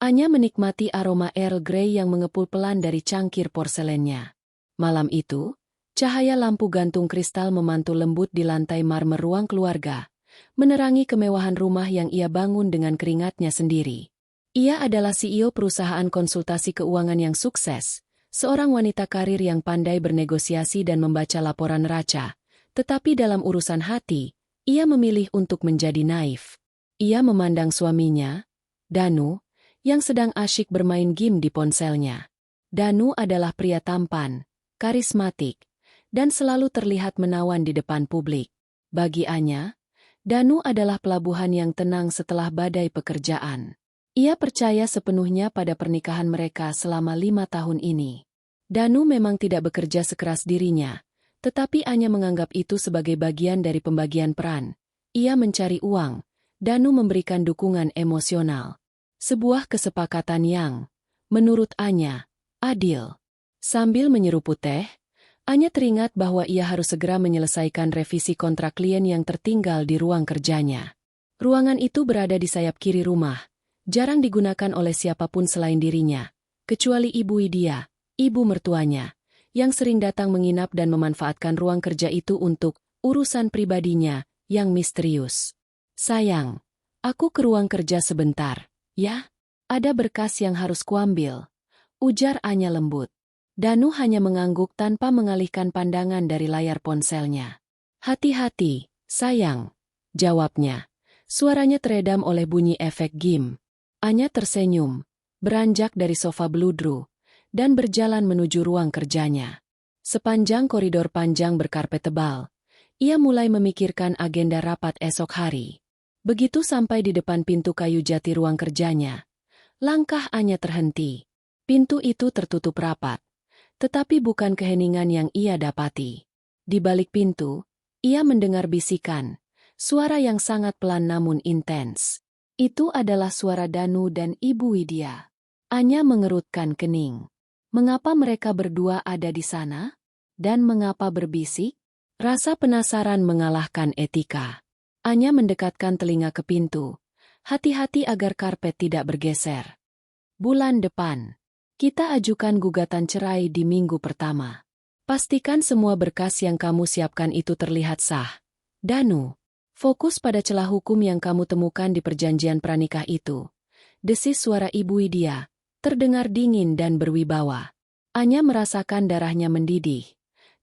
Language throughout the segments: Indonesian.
Anya menikmati aroma Earl Grey yang mengepul pelan dari cangkir porselennya. Malam itu, cahaya lampu gantung kristal memantul lembut di lantai marmer ruang keluarga, menerangi kemewahan rumah yang ia bangun dengan keringatnya sendiri. Ia adalah CEO perusahaan konsultasi keuangan yang sukses, seorang wanita karir yang pandai bernegosiasi dan membaca laporan neraca, tetapi dalam urusan hati, ia memilih untuk menjadi naif. Ia memandang suaminya, Danu, yang sedang asyik bermain game di ponselnya. Danu adalah pria tampan, karismatik, dan selalu terlihat menawan di depan publik. Bagi Anya, Danu adalah pelabuhan yang tenang setelah badai pekerjaan. Ia percaya sepenuhnya pada pernikahan mereka selama 5 tahun ini. Danu memang tidak bekerja sekeras dirinya, tetapi Anya menganggap itu sebagai bagian dari pembagian peran. Ia mencari uang, Danu memberikan dukungan emosional. Sebuah kesepakatan yang, menurut Anya, adil. Sambil menyeruput teh, Anya teringat bahwa ia harus segera menyelesaikan revisi kontrak klien yang tertinggal di ruang kerjanya. Ruangan itu berada di sayap kiri rumah, jarang digunakan oleh siapapun selain dirinya, kecuali Ibu Widya, ibu mertuanya, yang sering datang menginap dan memanfaatkan ruang kerja itu untuk urusan pribadinya yang misterius. Sayang, aku ke ruang kerja sebentar. Ya, ada berkas yang harus kuambil, ujar Anya lembut. Danu hanya mengangguk tanpa mengalihkan pandangan dari layar ponselnya. Hati-hati, sayang, jawabnya. Suaranya teredam oleh bunyi efek game. Anya tersenyum, beranjak dari sofa beludru, dan berjalan menuju ruang kerjanya. Sepanjang koridor panjang berkarpet tebal, ia mulai memikirkan agenda rapat esok hari. Begitu sampai di depan pintu kayu jati ruang kerjanya, langkah Anya terhenti. Pintu itu tertutup rapat, tetapi bukan keheningan yang ia dapati. Di balik pintu, ia mendengar bisikan, suara yang sangat pelan namun intens. Itu adalah suara Danu dan Ibu Widya. Anya mengerutkan kening. Mengapa mereka berdua ada di sana? Dan mengapa berbisik? Rasa penasaran mengalahkan etika. Anya mendekatkan telinga ke pintu. Hati-hati agar karpet tidak bergeser. Bulan depan, kita ajukan gugatan cerai di minggu pertama. Pastikan semua berkas yang kamu siapkan itu terlihat sah. Danu, fokus pada celah hukum yang kamu temukan di perjanjian pranikah itu. Desis suara Ibu Widya, terdengar dingin dan berwibawa. Anya merasakan darahnya mendidih,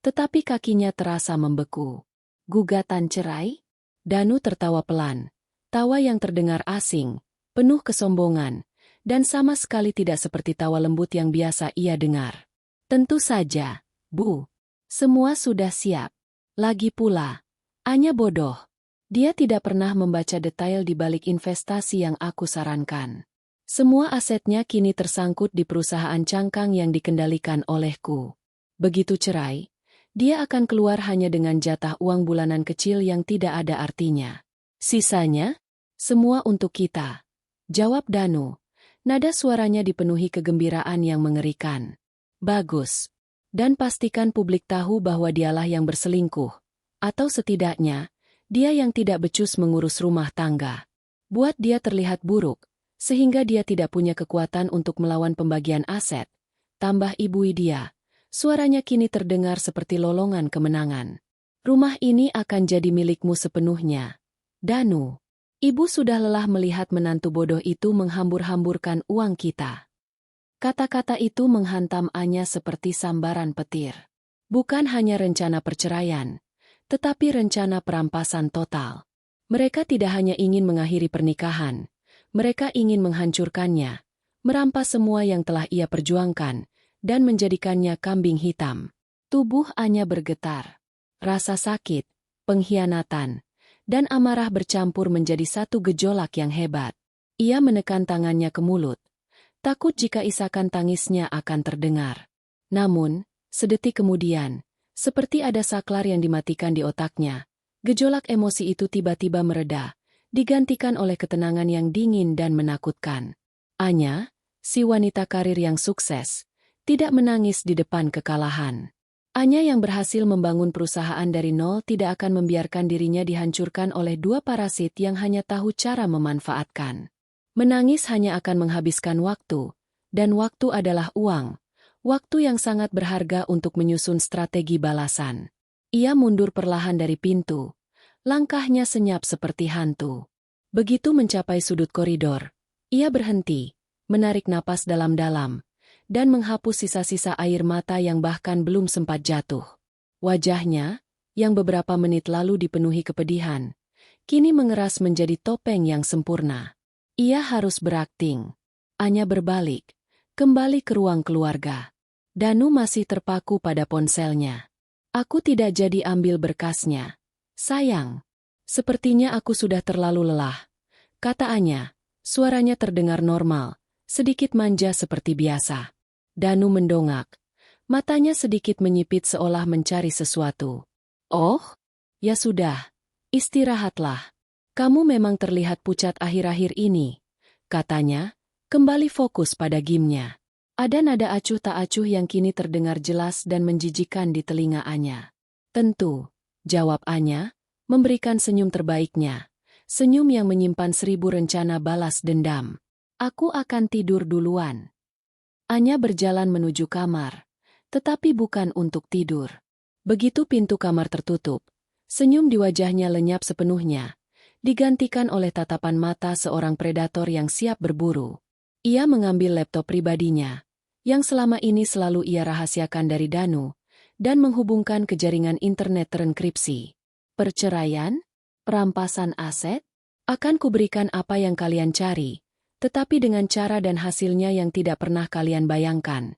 tetapi kakinya terasa membeku. Gugatan cerai? Danu tertawa pelan, tawa yang terdengar asing, penuh kesombongan, dan sama sekali tidak seperti tawa lembut yang biasa ia dengar. Tentu saja, Bu. Semua sudah siap. Lagi pula, Anya bodoh. Dia tidak pernah membaca detail di balik investasi yang aku sarankan. Semua asetnya kini tersangkut di perusahaan cangkang yang dikendalikan olehku. Begitu cerai, dia akan keluar hanya dengan jatah uang bulanan kecil yang tidak ada artinya. Sisanya, semua untuk kita. Jawab Danu. Nada suaranya dipenuhi kegembiraan yang mengerikan. Bagus. Dan pastikan publik tahu bahwa dialah yang berselingkuh. Atau setidaknya, dia yang tidak becus mengurus rumah tangga. Buat dia terlihat buruk, sehingga dia tidak punya kekuatan untuk melawan pembagian aset. Tambah Ibu Widya. Suaranya kini terdengar seperti lolongan kemenangan. Rumah ini akan jadi milikmu sepenuhnya. Danu, ibu sudah lelah melihat menantu bodoh itu menghambur-hamburkan uang kita. Kata-kata itu menghantam Anya seperti sambaran petir. Bukan hanya rencana perceraian, tetapi rencana perampasan total. Mereka tidak hanya ingin mengakhiri pernikahan, mereka ingin menghancurkannya, merampas semua yang telah ia perjuangkan, dan menjadikannya kambing hitam. Tubuh Anya bergetar. Rasa sakit, pengkhianatan, dan amarah bercampur menjadi satu gejolak yang hebat. Ia menekan tangannya ke mulut, takut jika isakan tangisnya akan terdengar. Namun, sedetik kemudian, seperti ada saklar yang dimatikan di otaknya, gejolak emosi itu tiba-tiba mereda, digantikan oleh ketenangan yang dingin dan menakutkan. Anya, si wanita karir yang sukses, tidak menangis di depan kekalahan. Anya yang berhasil membangun perusahaan dari nol tidak akan membiarkan dirinya dihancurkan oleh dua parasit yang hanya tahu cara memanfaatkan. Menangis hanya akan menghabiskan waktu, dan waktu adalah uang. Waktu yang sangat berharga untuk menyusun strategi balasan. Ia mundur perlahan dari pintu. Langkahnya senyap seperti hantu. Begitu mencapai sudut koridor, ia berhenti, menarik napas dalam-dalam, dan menghapus sisa-sisa air mata yang bahkan belum sempat jatuh. Wajahnya, yang beberapa menit lalu dipenuhi kepedihan, kini mengeras menjadi topeng yang sempurna. Ia harus berakting. Anya berbalik, kembali ke ruang keluarga. Danu masih terpaku pada ponselnya. Aku tidak jadi ambil berkasnya. Sayang. Sepertinya aku sudah terlalu lelah. Kata Anya, suaranya terdengar normal, sedikit manja seperti biasa. Danu mendongak. Matanya sedikit menyipit seolah mencari sesuatu. Oh? Ya sudah. Istirahatlah. Kamu memang terlihat pucat akhir-akhir ini. Katanya, kembali fokus pada gamenya. Ada nada acuh tak acuh yang kini terdengar jelas dan menjijikan di telinga Anya. Tentu, jawab Anya, memberikan senyum terbaiknya. Senyum yang menyimpan 1000 rencana balas dendam. Aku akan tidur duluan. Anya berjalan menuju kamar, tetapi bukan untuk tidur. Begitu pintu kamar tertutup, senyum di wajahnya lenyap sepenuhnya, digantikan oleh tatapan mata seorang predator yang siap berburu. Ia mengambil laptop pribadinya, yang selama ini selalu ia rahasiakan dari Danu, dan menghubungkan ke jaringan internet terenkripsi. Perceraian? Perampasan aset? Akan kuberikan apa yang kalian cari, tetapi dengan cara dan hasilnya yang tidak pernah kalian bayangkan.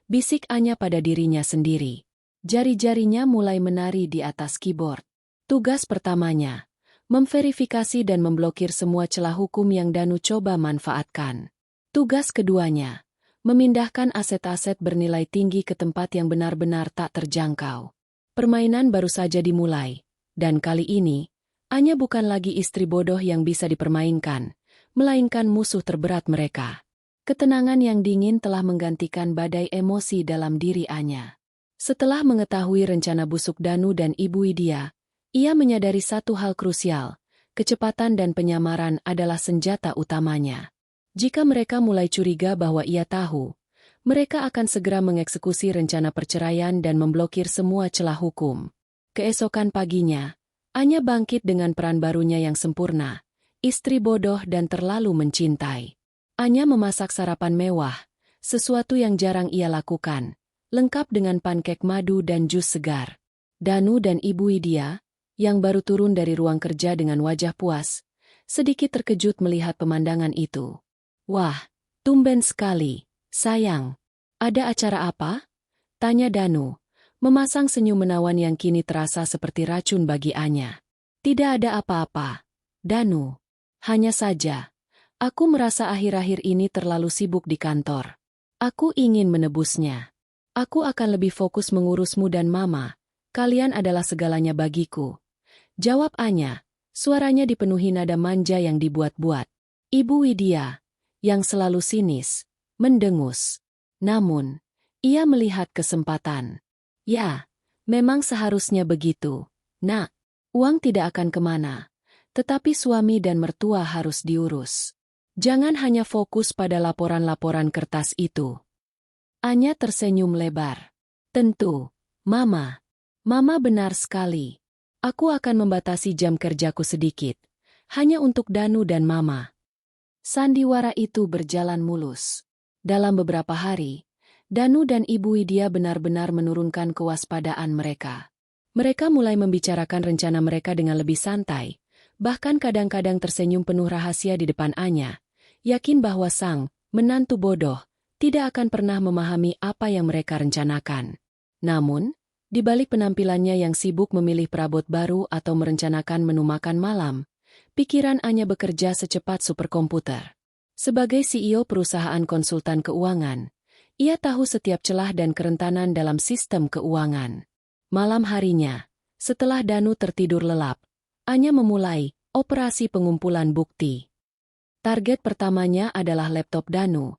Bisik Anya pada dirinya sendiri. Jari-jarinya mulai menari di atas keyboard. Tugas pertamanya, memverifikasi dan memblokir semua celah hukum yang Danu coba manfaatkan. Tugas keduanya, memindahkan aset-aset bernilai tinggi ke tempat yang benar-benar tak terjangkau. Permainan baru saja dimulai, dan kali ini, Anya bukan lagi istri bodoh yang bisa dipermainkan, melainkan musuh terberat mereka. Ketenangan yang dingin telah menggantikan badai emosi dalam diri Anya. Setelah mengetahui rencana busuk Danu dan Ibu Widya, ia menyadari satu hal krusial, kecepatan dan penyamaran adalah senjata utamanya. Jika mereka mulai curiga bahwa ia tahu, mereka akan segera mengeksekusi rencana perceraian dan memblokir semua celah hukum. Keesokan paginya, Anya bangkit dengan peran barunya yang sempurna, istri bodoh dan terlalu mencintai. Anya memasak sarapan mewah, sesuatu yang jarang ia lakukan, lengkap dengan pankek madu dan jus segar. Danu dan Ibu Widya, yang baru turun dari ruang kerja dengan wajah puas, sedikit terkejut melihat pemandangan itu. Wah, tumben sekali, sayang. Ada acara apa? Tanya Danu, memasang senyum menawan yang kini terasa seperti racun bagi Anya. Tidak ada apa-apa, Danu. Hanya saja, aku merasa akhir-akhir ini terlalu sibuk di kantor. Aku ingin menebusnya. Aku akan lebih fokus mengurusmu dan Mama. Kalian adalah segalanya bagiku. Jawab Anya, suaranya dipenuhi nada manja yang dibuat-buat. Ibu Widya, yang selalu sinis, mendengus. Namun, ia melihat kesempatan. Ya, memang seharusnya begitu. Nak, uang tidak akan kemana. Tetapi suami dan mertua harus diurus. Jangan hanya fokus pada laporan-laporan kertas itu. Anya tersenyum lebar. Tentu, Mama. Mama benar sekali. Aku akan membatasi jam kerjaku sedikit. Hanya untuk Danu dan Mama. Sandiwara itu berjalan mulus. Dalam beberapa hari, Danu dan Ibu Widya benar-benar menurunkan kewaspadaan mereka. Mereka mulai membicarakan rencana mereka dengan lebih santai, bahkan kadang-kadang tersenyum penuh rahasia di depan Anya, yakin bahwa sang menantu bodoh tidak akan pernah memahami apa yang mereka rencanakan. Namun, di balik penampilannya yang sibuk memilih perabot baru atau merencanakan menu makan malam, pikiran Anya bekerja secepat superkomputer. Sebagai CEO perusahaan konsultan keuangan, ia tahu setiap celah dan kerentanan dalam sistem keuangan. Malam harinya, setelah Danu tertidur lelap, Anya memulai operasi pengumpulan bukti. Target pertamanya adalah laptop Danu,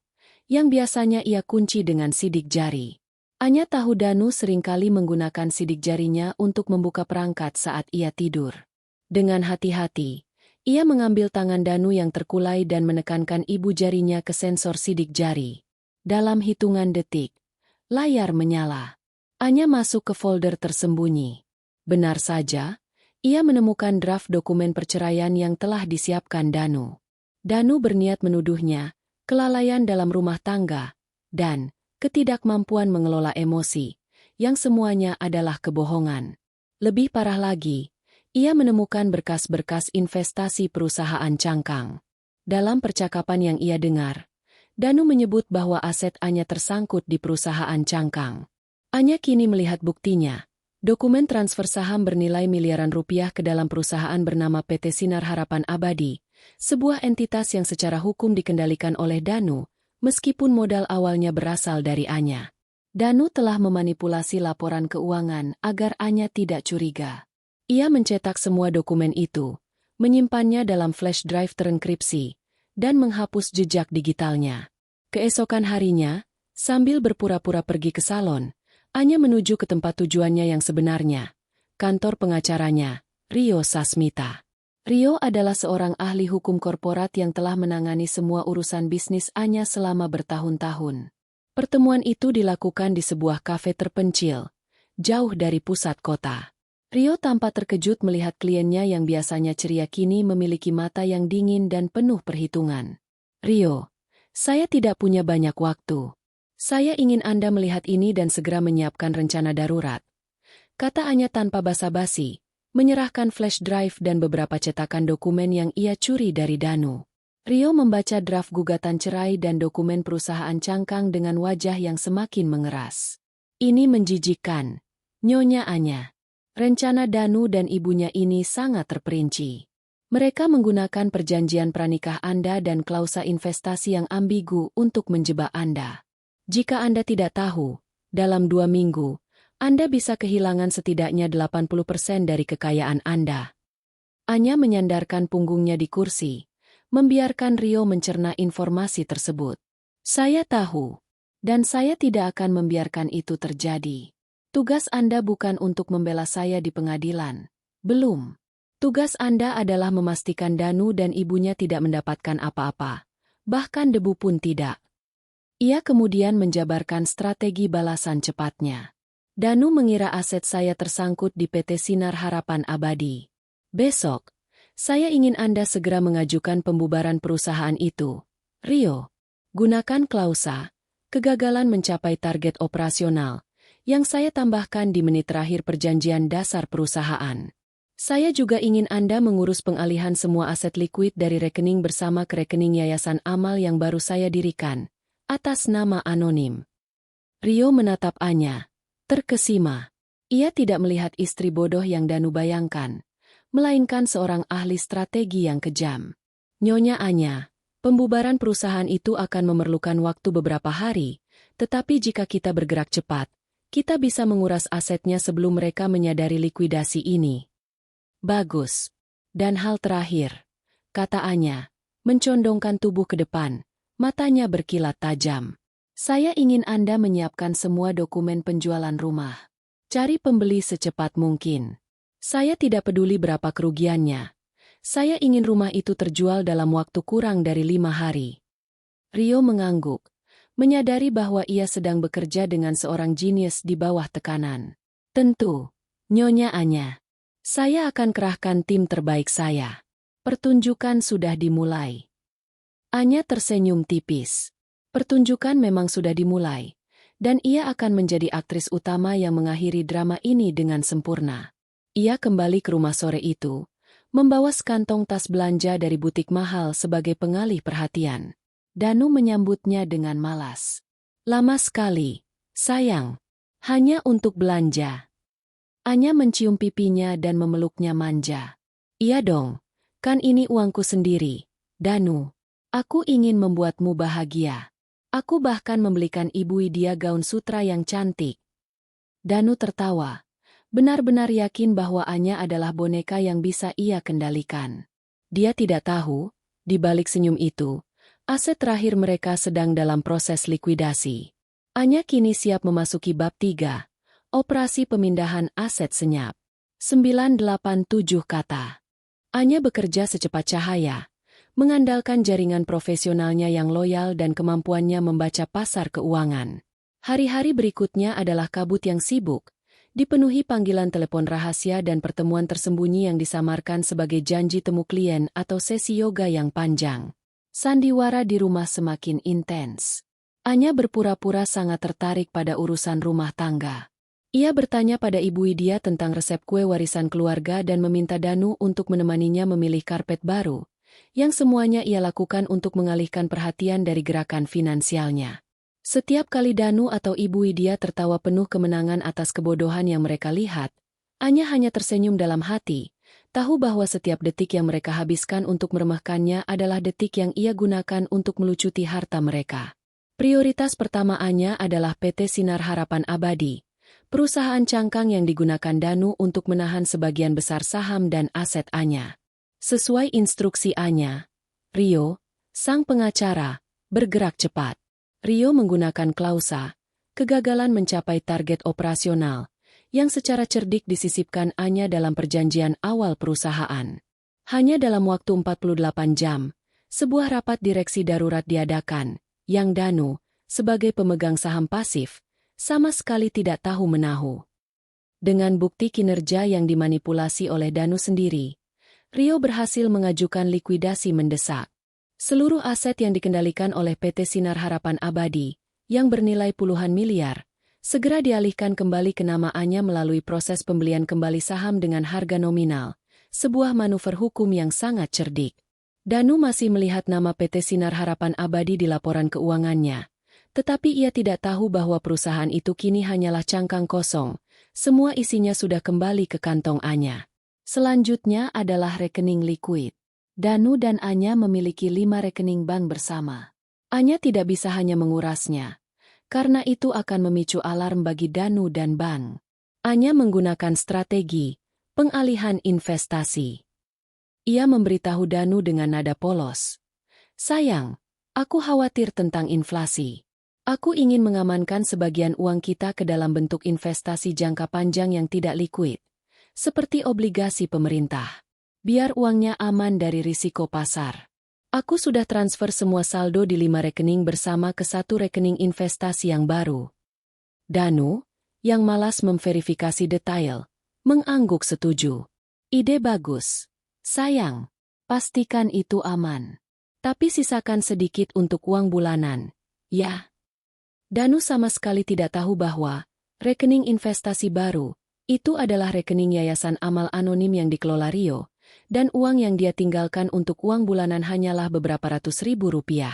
yang biasanya ia kunci dengan sidik jari. Anya tahu Danu seringkali menggunakan sidik jarinya untuk membuka perangkat saat ia tidur. Dengan hati-hati, Ia mengambil tangan Danu yang terkulai dan menekankan ibu jarinya ke sensor sidik jari. Dalam hitungan detik, layar menyala. Anya masuk ke folder tersembunyi. Benar saja, ia menemukan draft dokumen perceraian yang telah disiapkan Danu. Danu berniat menuduhnya kelalaian dalam rumah tangga dan ketidakmampuan mengelola emosi, yang semuanya adalah kebohongan. Lebih parah lagi, ia menemukan berkas-berkas investasi perusahaan cangkang. Dalam percakapan yang ia dengar, Danu menyebut bahwa aset Anya tersangkut di perusahaan cangkang. Anya kini melihat buktinya. Dokumen transfer saham bernilai miliaran rupiah ke dalam perusahaan bernama PT Sinar Harapan Abadi, sebuah entitas yang secara hukum dikendalikan oleh Danu, meskipun modal awalnya berasal dari Anya. Danu telah memanipulasi laporan keuangan agar Anya tidak curiga. Ia mencetak semua dokumen itu, menyimpannya dalam flash drive terenkripsi, dan menghapus jejak digitalnya. Keesokan harinya, sambil berpura-pura pergi ke salon, Anya menuju ke tempat tujuannya yang sebenarnya, kantor pengacaranya, Rio Sasmita. Rio adalah seorang ahli hukum korporat yang telah menangani semua urusan bisnis Anya selama bertahun-tahun. Pertemuan itu dilakukan di sebuah kafe terpencil, jauh dari pusat kota. Rio tampak terkejut melihat kliennya yang biasanya ceria kini memiliki mata yang dingin dan penuh perhitungan. Rio, saya tidak punya banyak waktu. Saya ingin Anda melihat ini dan segera menyiapkan rencana darurat. Kata Anya tanpa basa-basi, menyerahkan flash drive dan beberapa cetakan dokumen yang ia curi dari Danu. Rio membaca draft gugatan cerai dan dokumen perusahaan cangkang dengan wajah yang semakin mengeras. Ini menjijikkan, Nyonya Anya. Rencana Danu dan ibunya ini sangat terperinci. Mereka menggunakan perjanjian pranikah Anda dan klausa investasi yang ambigu untuk menjebak Anda. Jika Anda tidak tahu, dalam 2 minggu, Anda bisa kehilangan setidaknya 80% dari kekayaan Anda. Anya menyandarkan punggungnya di kursi, membiarkan Rio mencerna informasi tersebut. Saya tahu, dan saya tidak akan membiarkan itu terjadi. Tugas Anda bukan untuk membela saya di pengadilan. Belum. Tugas Anda adalah memastikan Danu dan ibunya tidak mendapatkan apa-apa. Bahkan debu pun tidak. Ia kemudian menjabarkan strategi balasan cepatnya. Danu mengira aset saya tersangkut di PT Sinar Harapan Abadi. Besok, saya ingin Anda segera mengajukan pembubaran perusahaan itu. Rio, gunakan klausa, kegagalan mencapai target operasional, yang saya tambahkan di menit terakhir perjanjian dasar perusahaan. Saya juga ingin Anda mengurus pengalihan semua aset likuid dari rekening bersama ke rekening Yayasan Amal yang baru saya dirikan, atas nama anonim. Rio menatap Anya, terkesima. Ia tidak melihat istri bodoh yang Danu bayangkan, melainkan seorang ahli strategi yang kejam. Nyonya Anya, pembubaran perusahaan itu akan memerlukan waktu beberapa hari, tetapi jika kita bergerak cepat, kita bisa menguras asetnya sebelum mereka menyadari likuidasi ini. Bagus. Dan hal terakhir, kata Anya, mencondongkan tubuh ke depan, matanya berkilat tajam. Saya ingin Anda menyiapkan semua dokumen penjualan rumah. Cari pembeli secepat mungkin. Saya tidak peduli berapa kerugiannya. Saya ingin rumah itu terjual dalam waktu kurang dari 5 hari. Rio mengangguk, menyadari bahwa ia sedang bekerja dengan seorang jenius di bawah tekanan. Tentu, Nyonya Anya. Saya akan kerahkan tim terbaik saya. Pertunjukan sudah dimulai. Anya tersenyum tipis. Pertunjukan memang sudah dimulai, dan ia akan menjadi aktris utama yang mengakhiri drama ini dengan sempurna. Ia kembali ke rumah sore itu, membawa sekantong tas belanja dari butik mahal sebagai pengalih perhatian. Danu menyambutnya dengan malas. Lama sekali, sayang. Hanya untuk belanja. Anya mencium pipinya dan memeluknya manja. Iya dong, kan ini uangku sendiri, Danu. Aku ingin membuatmu bahagia. Aku bahkan membelikan Ibu Widya gaun sutra yang cantik. Danu tertawa, benar-benar yakin bahwa Anya adalah boneka yang bisa ia kendalikan. Dia tidak tahu, di balik senyum itu, aset terakhir mereka sedang dalam proses likuidasi. Anya kini siap memasuki bab 3, operasi pemindahan aset senyap. 987 kata. Anya bekerja secepat cahaya, mengandalkan jaringan profesionalnya yang loyal dan kemampuannya membaca pasar keuangan. Hari-hari berikutnya adalah kabut yang sibuk, dipenuhi panggilan telepon rahasia dan pertemuan tersembunyi yang disamarkan sebagai janji temu klien atau sesi yoga yang panjang. Sandiwara di rumah semakin intens. Anya berpura-pura sangat tertarik pada urusan rumah tangga. Ia bertanya pada Ibu Widya tentang resep kue warisan keluarga dan meminta Danu untuk menemaninya memilih karpet baru, yang semuanya ia lakukan untuk mengalihkan perhatian dari gerakan finansialnya. Setiap kali Danu atau Ibu Widya tertawa penuh kemenangan atas kebodohan yang mereka lihat, Anya hanya tersenyum dalam hati, tahu bahwa setiap detik yang mereka habiskan untuk meremehkannya adalah detik yang ia gunakan untuk melucuti harta mereka. Prioritas pertama Anya adalah PT Sinar Harapan Abadi, perusahaan cangkang yang digunakan Danu untuk menahan sebagian besar saham dan aset Anya. Sesuai instruksi Anya, Rio, sang pengacara, bergerak cepat. Rio menggunakan klausa, kegagalan mencapai target operasional, yang secara cerdik disisipkan Anya dalam perjanjian awal perusahaan. Hanya dalam waktu 48 jam, sebuah rapat direksi darurat diadakan, yang Danu, sebagai pemegang saham pasif, sama sekali tidak tahu-menahu. Dengan bukti kinerja yang dimanipulasi oleh Danu sendiri, Rio berhasil mengajukan likuidasi mendesak. Seluruh aset yang dikendalikan oleh PT Sinar Harapan Abadi, yang bernilai puluhan miliar, segera dialihkan kembali ke nama Anya melalui proses pembelian kembali saham dengan harga nominal, sebuah manuver hukum yang sangat cerdik. Danu masih melihat nama PT Sinar Harapan Abadi di laporan keuangannya. Tetapi ia tidak tahu bahwa perusahaan itu kini hanyalah cangkang kosong, semua isinya sudah kembali ke kantong Anya. Selanjutnya adalah rekening likuid. Danu dan Anya memiliki 5 rekening bank bersama. Anya tidak bisa hanya mengurasnya, karena itu akan memicu alarm bagi Danu dan bank. Anya menggunakan strategi pengalihan investasi. Ia memberitahu Danu dengan nada polos. Sayang, aku khawatir tentang inflasi. Aku ingin mengamankan sebagian uang kita ke dalam bentuk investasi jangka panjang yang tidak likuid, seperti obligasi pemerintah. Biar uangnya aman dari risiko pasar. Aku sudah transfer semua saldo di 5 rekening bersama ke 1 rekening investasi yang baru. Danu, yang malas memverifikasi detail, mengangguk setuju. Ide bagus. Sayang, pastikan itu aman. Tapi sisakan sedikit untuk uang bulanan, ya. Danu sama sekali tidak tahu bahwa rekening investasi baru itu adalah rekening yayasan amal anonim yang dikelola Rio, dan uang yang dia tinggalkan untuk uang bulanan hanyalah beberapa ratus ribu rupiah.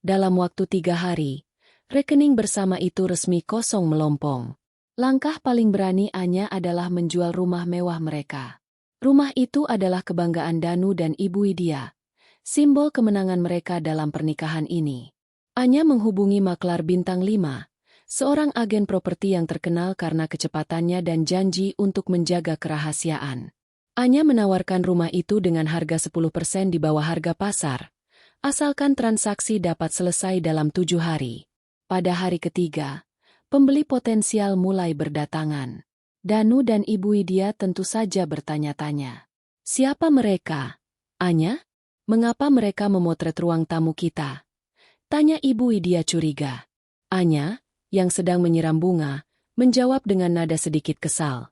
Dalam waktu 3 hari, rekening bersama itu resmi kosong melompong. Langkah paling berani Anya adalah menjual rumah mewah mereka. Rumah itu adalah kebanggaan Danu dan Ibu Widya, simbol kemenangan mereka dalam pernikahan ini. Anya menghubungi maklar bintang 5, seorang agen properti yang terkenal karena kecepatannya dan janji untuk menjaga kerahasiaan. Anya menawarkan rumah itu dengan harga 10% di bawah harga pasar, asalkan transaksi dapat selesai dalam 7 hari. Pada hari ketiga, pembeli potensial mulai berdatangan. Danu dan Ibu Widya tentu saja bertanya-tanya. Siapa mereka? Anya? Mengapa mereka memotret ruang tamu kita? Tanya Ibu Widya curiga. Anya, yang sedang menyiram bunga, menjawab dengan nada sedikit kesal.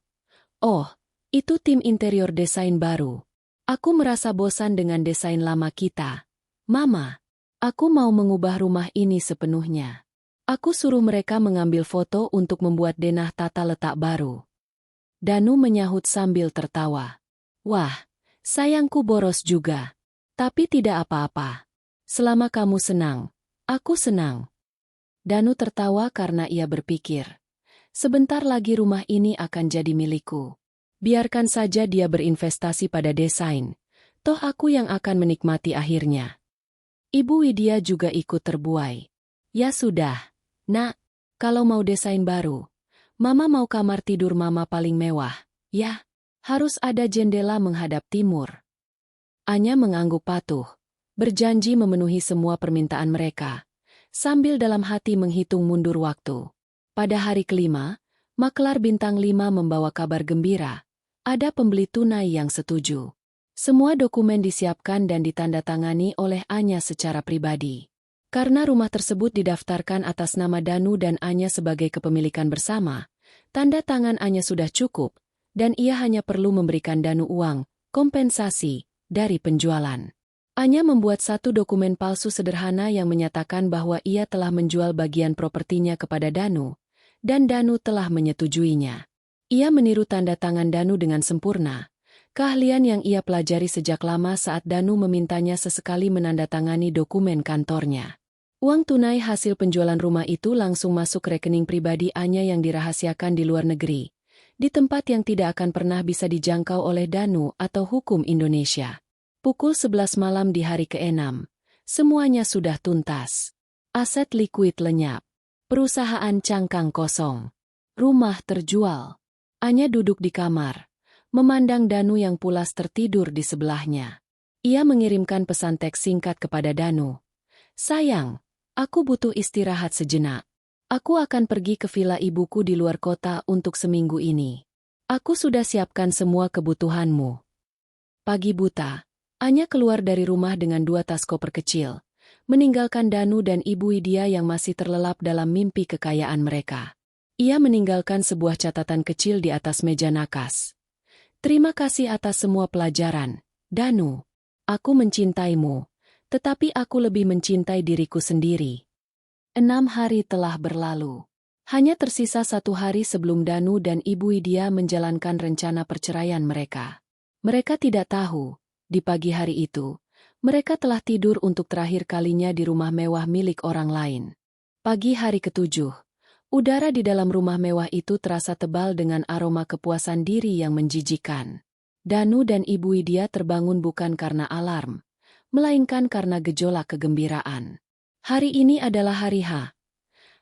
Oh, itu tim interior desain baru. Aku merasa bosan dengan desain lama kita. Mama, aku mau mengubah rumah ini sepenuhnya. Aku suruh mereka mengambil foto untuk membuat denah tata letak baru. Danu menyahut sambil tertawa. Wah, sayangku boros juga. Tapi tidak apa-apa. Selama kamu senang, aku senang. Danu tertawa karena ia berpikir, sebentar lagi rumah ini akan jadi milikku. Biarkan saja dia berinvestasi pada desain, toh aku yang akan menikmati akhirnya. Ibu Widya juga ikut terbuai. Ya sudah, Nak, kalau mau desain baru, Mama mau kamar tidur Mama paling mewah, ya, harus ada jendela menghadap timur. Anya mengangguk patuh, berjanji memenuhi semua permintaan mereka, sambil dalam hati menghitung mundur waktu. Pada hari kelima, maklar bintang 5 membawa kabar gembira. Ada pembeli tunai yang setuju. Semua dokumen disiapkan dan ditandatangani oleh Anya secara pribadi. Karena rumah tersebut didaftarkan atas nama Danu dan Anya sebagai kepemilikan bersama, tanda tangan Anya sudah cukup, dan ia hanya perlu memberikan Danu uang, kompensasi, dari penjualan. Anya membuat satu dokumen palsu sederhana yang menyatakan bahwa ia telah menjual bagian propertinya kepada Danu, dan Danu telah menyetujuinya. Ia meniru tanda tangan Danu dengan sempurna, keahlian yang ia pelajari sejak lama saat Danu memintanya sesekali menandatangani dokumen kantornya. Uang tunai hasil penjualan rumah itu langsung masuk rekening pribadi Anya yang dirahasiakan di luar negeri, di tempat yang tidak akan pernah bisa dijangkau oleh Danu atau hukum Indonesia. Pukul 11 malam di hari ke-6, semuanya sudah tuntas. Aset likuid lenyap. Perusahaan cangkang kosong. Rumah terjual. Anya duduk di kamar, memandang Danu yang pulas tertidur di sebelahnya. Ia mengirimkan pesan teks singkat kepada Danu. "Sayang, aku butuh istirahat sejenak. Aku akan pergi ke villa ibuku di luar kota untuk seminggu ini. Aku sudah siapkan semua kebutuhanmu." Pagi buta, Anya keluar dari rumah dengan 2 tas koper kecil, meninggalkan Danu dan Ibu Widya yang masih terlelap dalam mimpi kekayaan mereka. Ia meninggalkan sebuah catatan kecil di atas meja nakas. "Terima kasih atas semua pelajaran, Danu. Aku mencintaimu. Tetapi aku lebih mencintai diriku sendiri." 6 hari telah berlalu. Hanya tersisa 1 hari sebelum Danu dan Ibu Widya menjalankan rencana perceraian mereka. Mereka tidak tahu, di pagi hari itu, mereka telah tidur untuk terakhir kalinya di rumah mewah milik orang lain. Pagi hari ke-7, udara di dalam rumah mewah itu terasa tebal dengan aroma kepuasan diri yang menjijikan. Danu dan Ibu Widya terbangun bukan karena alarm, melainkan karena gejolak kegembiraan. Hari ini adalah hari H.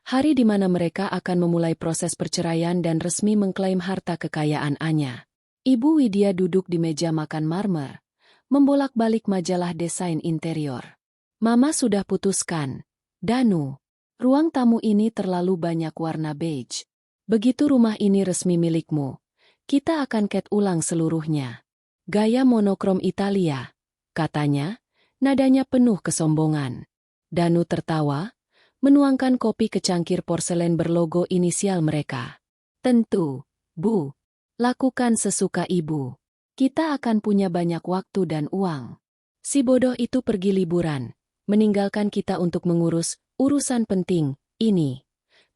Hari di mana mereka akan memulai proses perceraian dan resmi mengklaim harta kekayaan Anya. Ibu Widya duduk di meja makan marmer, membolak-balik majalah desain interior. "Mama sudah putuskan, Danu. Ruang tamu ini terlalu banyak warna beige. Begitu rumah ini resmi milikmu, kita akan cat ulang seluruhnya. Gaya monokrom Italia," katanya. Nadanya penuh kesombongan. Danu tertawa, menuangkan kopi ke cangkir porselen berlogo inisial mereka. "Tentu, Bu. Lakukan sesuka Ibu. Kita akan punya banyak waktu dan uang. Si bodoh itu pergi liburan, meninggalkan kita untuk mengurus urusan penting ini,"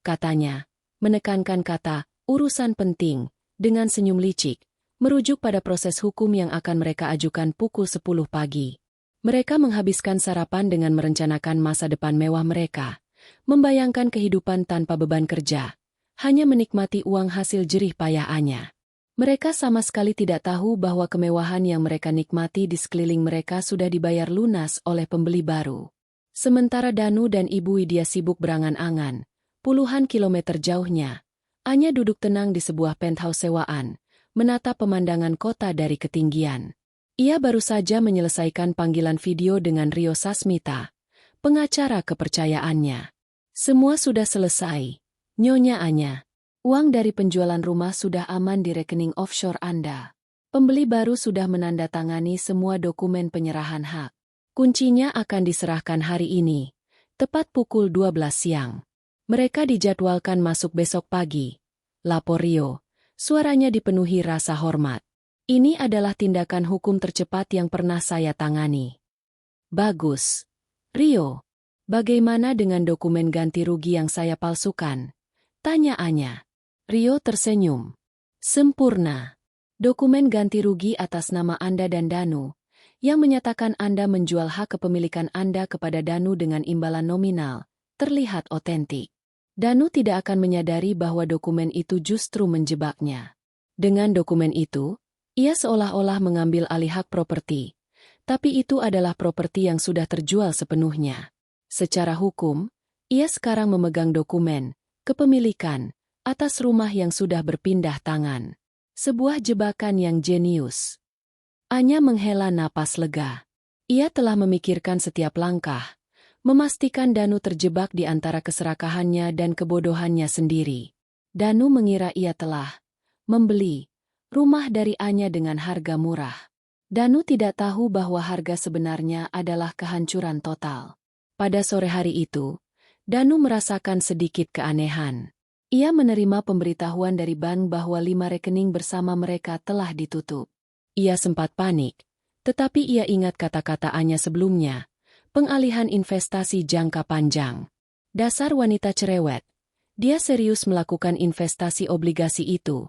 katanya, menekankan kata "urusan penting" dengan senyum licik, merujuk pada proses hukum yang akan mereka ajukan pukul 10 pagi. Mereka menghabiskan sarapan dengan merencanakan masa depan mewah mereka, membayangkan kehidupan tanpa beban kerja, hanya menikmati uang hasil jerih payah Anya. Mereka sama sekali tidak tahu bahwa kemewahan yang mereka nikmati di sekeliling mereka sudah dibayar lunas oleh pembeli baru. Sementara Danu dan Ibu Widya sibuk berangan-angan, puluhan kilometer jauhnya, Anya duduk tenang di sebuah penthouse sewaan, menatap pemandangan kota dari ketinggian. Ia baru saja menyelesaikan panggilan video dengan Rio Sasmita, pengacara kepercayaannya. "Semua sudah selesai, Nyonya Anya. Uang dari penjualan rumah sudah aman di rekening offshore Anda. Pembeli baru sudah menandatangani semua dokumen penyerahan hak. Kuncinya akan diserahkan hari ini, tepat pukul 12 siang. Mereka dijadwalkan masuk besok pagi," lapor Rio. Suaranya dipenuhi rasa hormat. "Ini adalah tindakan hukum tercepat yang pernah saya tangani." "Bagus. Rio, bagaimana dengan dokumen ganti rugi yang saya palsukan?" tanya Anya. Rio tersenyum. "Sempurna. Dokumen ganti rugi atas nama Anda dan Danu, yang menyatakan Anda menjual hak kepemilikan Anda kepada Danu dengan imbalan nominal, terlihat otentik. Danu tidak akan menyadari bahwa dokumen itu justru menjebaknya. Dengan dokumen itu, ia seolah-olah mengambil alih hak properti, tapi itu adalah properti yang sudah terjual sepenuhnya. Secara hukum, ia sekarang memegang dokumen kepemilikan atas rumah yang sudah berpindah tangan. Sebuah jebakan yang jenius." Anya menghela napas lega. Ia telah memikirkan setiap langkah, memastikan Danu terjebak di antara keserakahannya dan kebodohannya sendiri. Danu mengira ia telah membeli rumah dari Anya dengan harga murah. Danu tidak tahu bahwa harga sebenarnya adalah kehancuran total. Pada sore hari itu, Danu merasakan sedikit keanehan. Ia menerima pemberitahuan dari bank bahwa 5 rekening bersama mereka telah ditutup. Ia sempat panik, tetapi ia ingat kata-kata Anya sebelumnya, pengalihan investasi jangka panjang. Dasar wanita cerewet. Dia serius melakukan investasi obligasi itu.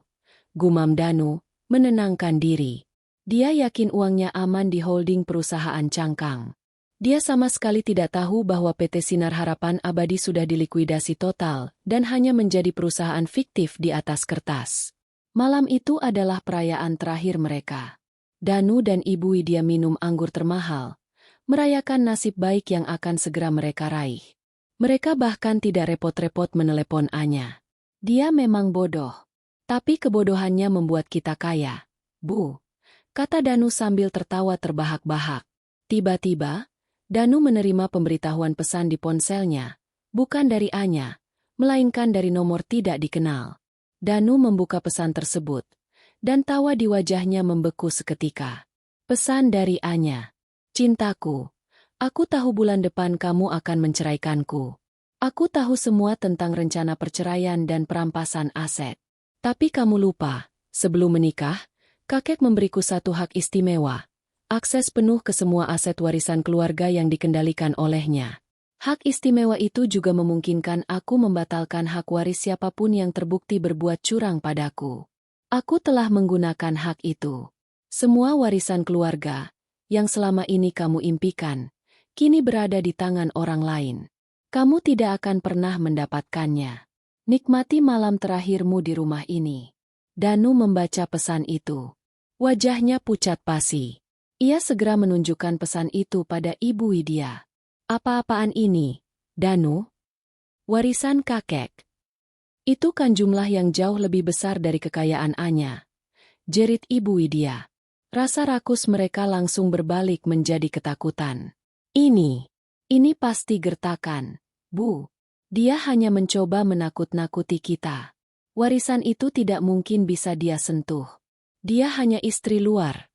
Gumam Danu, menenangkan diri. Dia yakin uangnya aman di holding perusahaan cangkang. Dia sama sekali tidak tahu bahwa PT Sinar Harapan Abadi sudah dilikuidasi total dan hanya menjadi perusahaan fiktif di atas kertas. Malam itu adalah perayaan terakhir mereka. Danu dan Ibu Widya minum anggur termahal, merayakan nasib baik yang akan segera mereka raih. Mereka bahkan tidak repot-repot menelepon Anya. Dia memang bodoh. Tapi kebodohannya membuat kita kaya, Bu, kata Danu sambil tertawa terbahak-bahak. Tiba-tiba, Danu menerima pemberitahuan pesan di ponselnya, bukan dari Anya, melainkan dari nomor tidak dikenal. Danu membuka pesan tersebut, dan tawa di wajahnya membeku seketika. Pesan dari Anya. Cintaku, aku tahu bulan depan kamu akan menceraikanku. Aku tahu semua tentang rencana perceraian dan perampasan aset. Tapi kamu lupa, sebelum menikah, kakek memberiku satu hak istimewa. Akses penuh ke semua aset warisan keluarga yang dikendalikan olehnya. Hak istimewa itu juga memungkinkan aku membatalkan hak waris siapapun yang terbukti berbuat curang padaku. Aku telah menggunakan hak itu. Semua warisan keluarga, yang selama ini kamu impikan, kini berada di tangan orang lain. Kamu tidak akan pernah mendapatkannya. Nikmati malam terakhirmu di rumah ini. Danu membaca pesan itu. Wajahnya pucat pasi. Ia segera menunjukkan pesan itu pada Ibu Widya. Apa-apaan ini, Danu? Warisan kakek. Itu kan jumlah yang jauh lebih besar dari kekayaan Anya, jerit Ibu Widya. Rasa rakus mereka langsung berbalik menjadi ketakutan. Ini pasti gertakan, Bu. Dia hanya mencoba menakut-nakuti kita. Warisan itu tidak mungkin bisa dia sentuh. Dia hanya istri luar,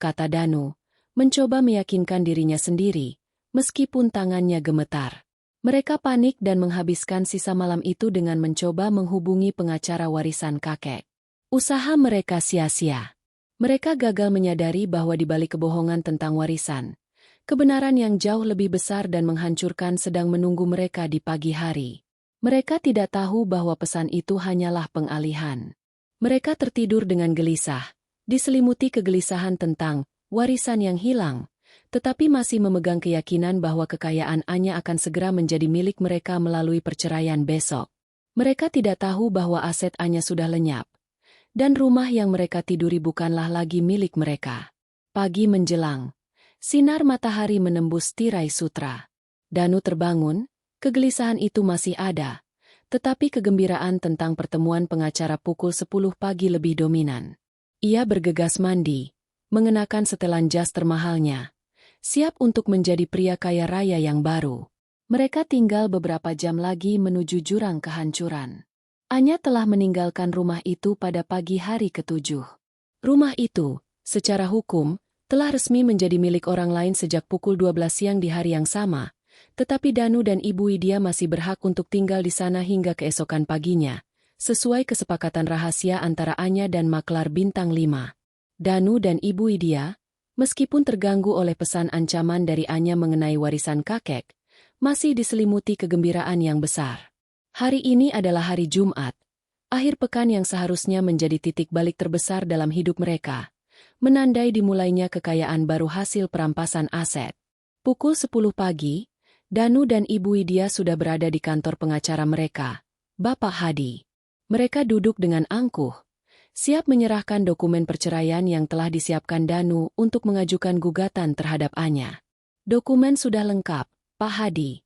kata Danu, mencoba meyakinkan dirinya sendiri, meskipun tangannya gemetar. Mereka panik dan menghabiskan sisa malam itu dengan mencoba menghubungi pengacara warisan kakek. Usaha mereka sia-sia. Mereka gagal menyadari bahwa di balik kebohongan tentang warisan, kebenaran yang jauh lebih besar dan menghancurkan sedang menunggu mereka di pagi hari. Mereka tidak tahu bahwa pesan itu hanyalah pengalihan. Mereka tertidur dengan gelisah, diselimuti kegelisahan tentang warisan yang hilang, tetapi masih memegang keyakinan bahwa kekayaan Anya akan segera menjadi milik mereka melalui perceraian besok. Mereka tidak tahu bahwa aset Anya sudah lenyap, dan rumah yang mereka tiduri bukanlah lagi milik mereka. Pagi menjelang. Sinar matahari menembus tirai sutra. Danu terbangun, kegelisahan itu masih ada, tetapi kegembiraan tentang pertemuan pengacara pukul 10 pagi lebih dominan. Ia bergegas mandi, mengenakan setelan jas termahalnya, siap untuk menjadi pria kaya raya yang baru. Mereka tinggal beberapa jam lagi menuju jurang kehancuran. Anya telah meninggalkan rumah itu pada pagi hari ke-7. Rumah itu, secara hukum, telah resmi menjadi milik orang lain sejak pukul 12 siang di hari yang sama, tetapi Danu dan Ibu Widya masih berhak untuk tinggal di sana hingga keesokan paginya, sesuai kesepakatan rahasia antara Anya dan maklar bintang 5. Danu dan Ibu Widya, meskipun terganggu oleh pesan ancaman dari Anya mengenai warisan kakek, masih diselimuti kegembiraan yang besar. Hari ini adalah hari Jumat, akhir pekan yang seharusnya menjadi titik balik terbesar dalam hidup mereka, menandai dimulainya kekayaan baru hasil perampasan aset. Pukul 10 pagi, Danu dan Ibu Widya sudah berada di kantor pengacara mereka, Bapak Hadi. Mereka duduk dengan angkuh, siap menyerahkan dokumen perceraian yang telah disiapkan Danu untuk mengajukan gugatan terhadap Anya. Dokumen sudah lengkap, Pak Hadi,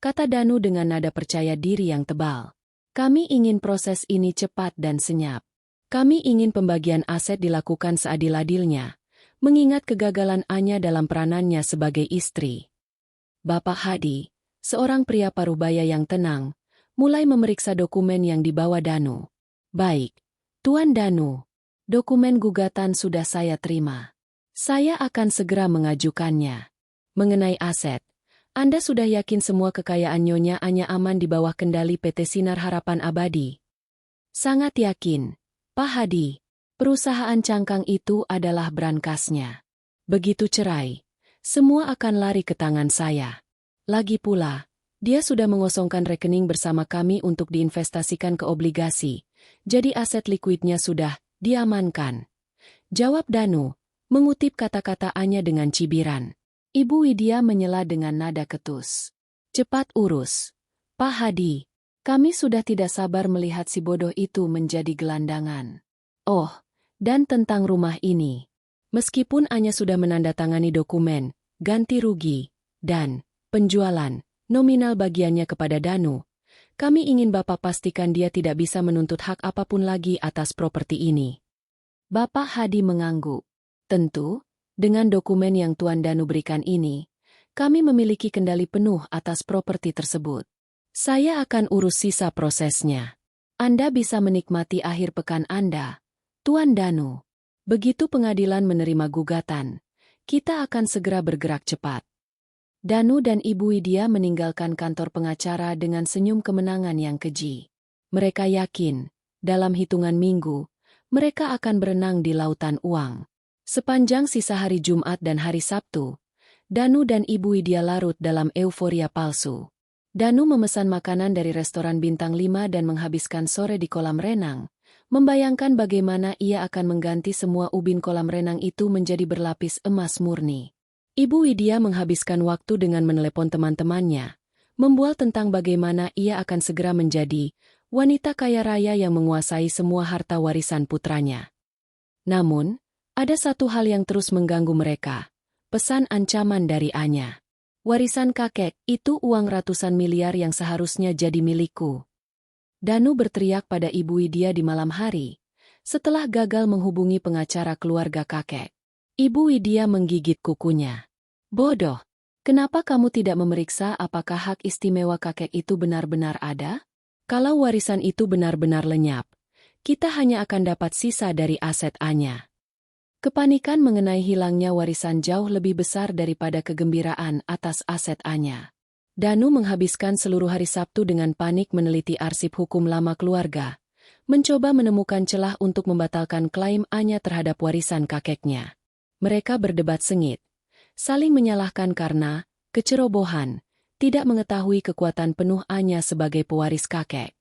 kata Danu dengan nada percaya diri yang tebal. Kami ingin proses ini cepat dan senyap. Kami ingin pembagian aset dilakukan seadil-adilnya, mengingat kegagalan Anya dalam peranannya sebagai istri. Bapak Hadi, seorang pria parubaya yang tenang, mulai memeriksa dokumen yang dibawa Danu. Baik, Tuan Danu, dokumen gugatan sudah saya terima. Saya akan segera mengajukannya. Mengenai aset, Anda sudah yakin semua kekayaan Nyonya Anya aman di bawah kendali PT Sinar Harapan Abadi? Sangat yakin, Pak Hadi. Perusahaan cangkang itu adalah brankasnya. Begitu cerai, semua akan lari ke tangan saya. Lagi pula, dia sudah mengosongkan rekening bersama kami untuk diinvestasikan ke obligasi, jadi aset likuidnya sudah diamankan. Jawab Danu, mengutip kata-kata Anya dengan cibiran. Ibu Widya menyela dengan nada ketus. Cepat urus, Pak Hadi. Kami sudah tidak sabar melihat si bodoh itu menjadi gelandangan. Oh, dan tentang rumah ini. Meskipun Anya sudah menandatangani dokumen, ganti rugi, dan penjualan, nominal bagiannya kepada Danu, kami ingin Bapak pastikan dia tidak bisa menuntut hak apapun lagi atas properti ini. Bapak Hadi mengangguk. Tentu, dengan dokumen yang Tuan Danu berikan ini, kami memiliki kendali penuh atas properti tersebut. Saya akan urus sisa prosesnya. Anda bisa menikmati akhir pekan Anda, Tuan Danu. Begitu pengadilan menerima gugatan, kita akan segera bergerak cepat. Danu dan Ibu Widya meninggalkan kantor pengacara dengan senyum kemenangan yang keji. Mereka yakin, dalam hitungan minggu, mereka akan berenang di lautan uang. Sepanjang sisa hari Jumat dan hari Sabtu, Danu dan Ibu Widya larut dalam euforia palsu. Danu memesan makanan dari restoran bintang 5 dan menghabiskan sore di kolam renang, membayangkan bagaimana ia akan mengganti semua ubin kolam renang itu menjadi berlapis emas murni. Ibu Widya menghabiskan waktu dengan menelepon teman-temannya, membual tentang bagaimana ia akan segera menjadi wanita kaya raya yang menguasai semua harta warisan putranya. Namun, ada satu hal yang terus mengganggu mereka, pesan ancaman dari Anya. Warisan kakek, itu uang ratusan miliar yang seharusnya jadi milikku. Danu berteriak pada Ibu Widya di malam hari, setelah gagal menghubungi pengacara keluarga kakek. Ibu Widya menggigit kukunya. Bodoh, kenapa kamu tidak memeriksa apakah hak istimewa kakek itu benar-benar ada? Kalau warisan itu benar-benar lenyap, kita hanya akan dapat sisa dari aset Anya. Kepanikan mengenai hilangnya warisan jauh lebih besar daripada kegembiraan atas aset Anya. Danu menghabiskan seluruh hari Sabtu dengan panik meneliti arsip hukum lama keluarga, mencoba menemukan celah untuk membatalkan klaim Anya terhadap warisan kakeknya. Mereka berdebat sengit, saling menyalahkan karena kecerobohan, tidak mengetahui kekuatan penuh Anya sebagai pewaris kakek.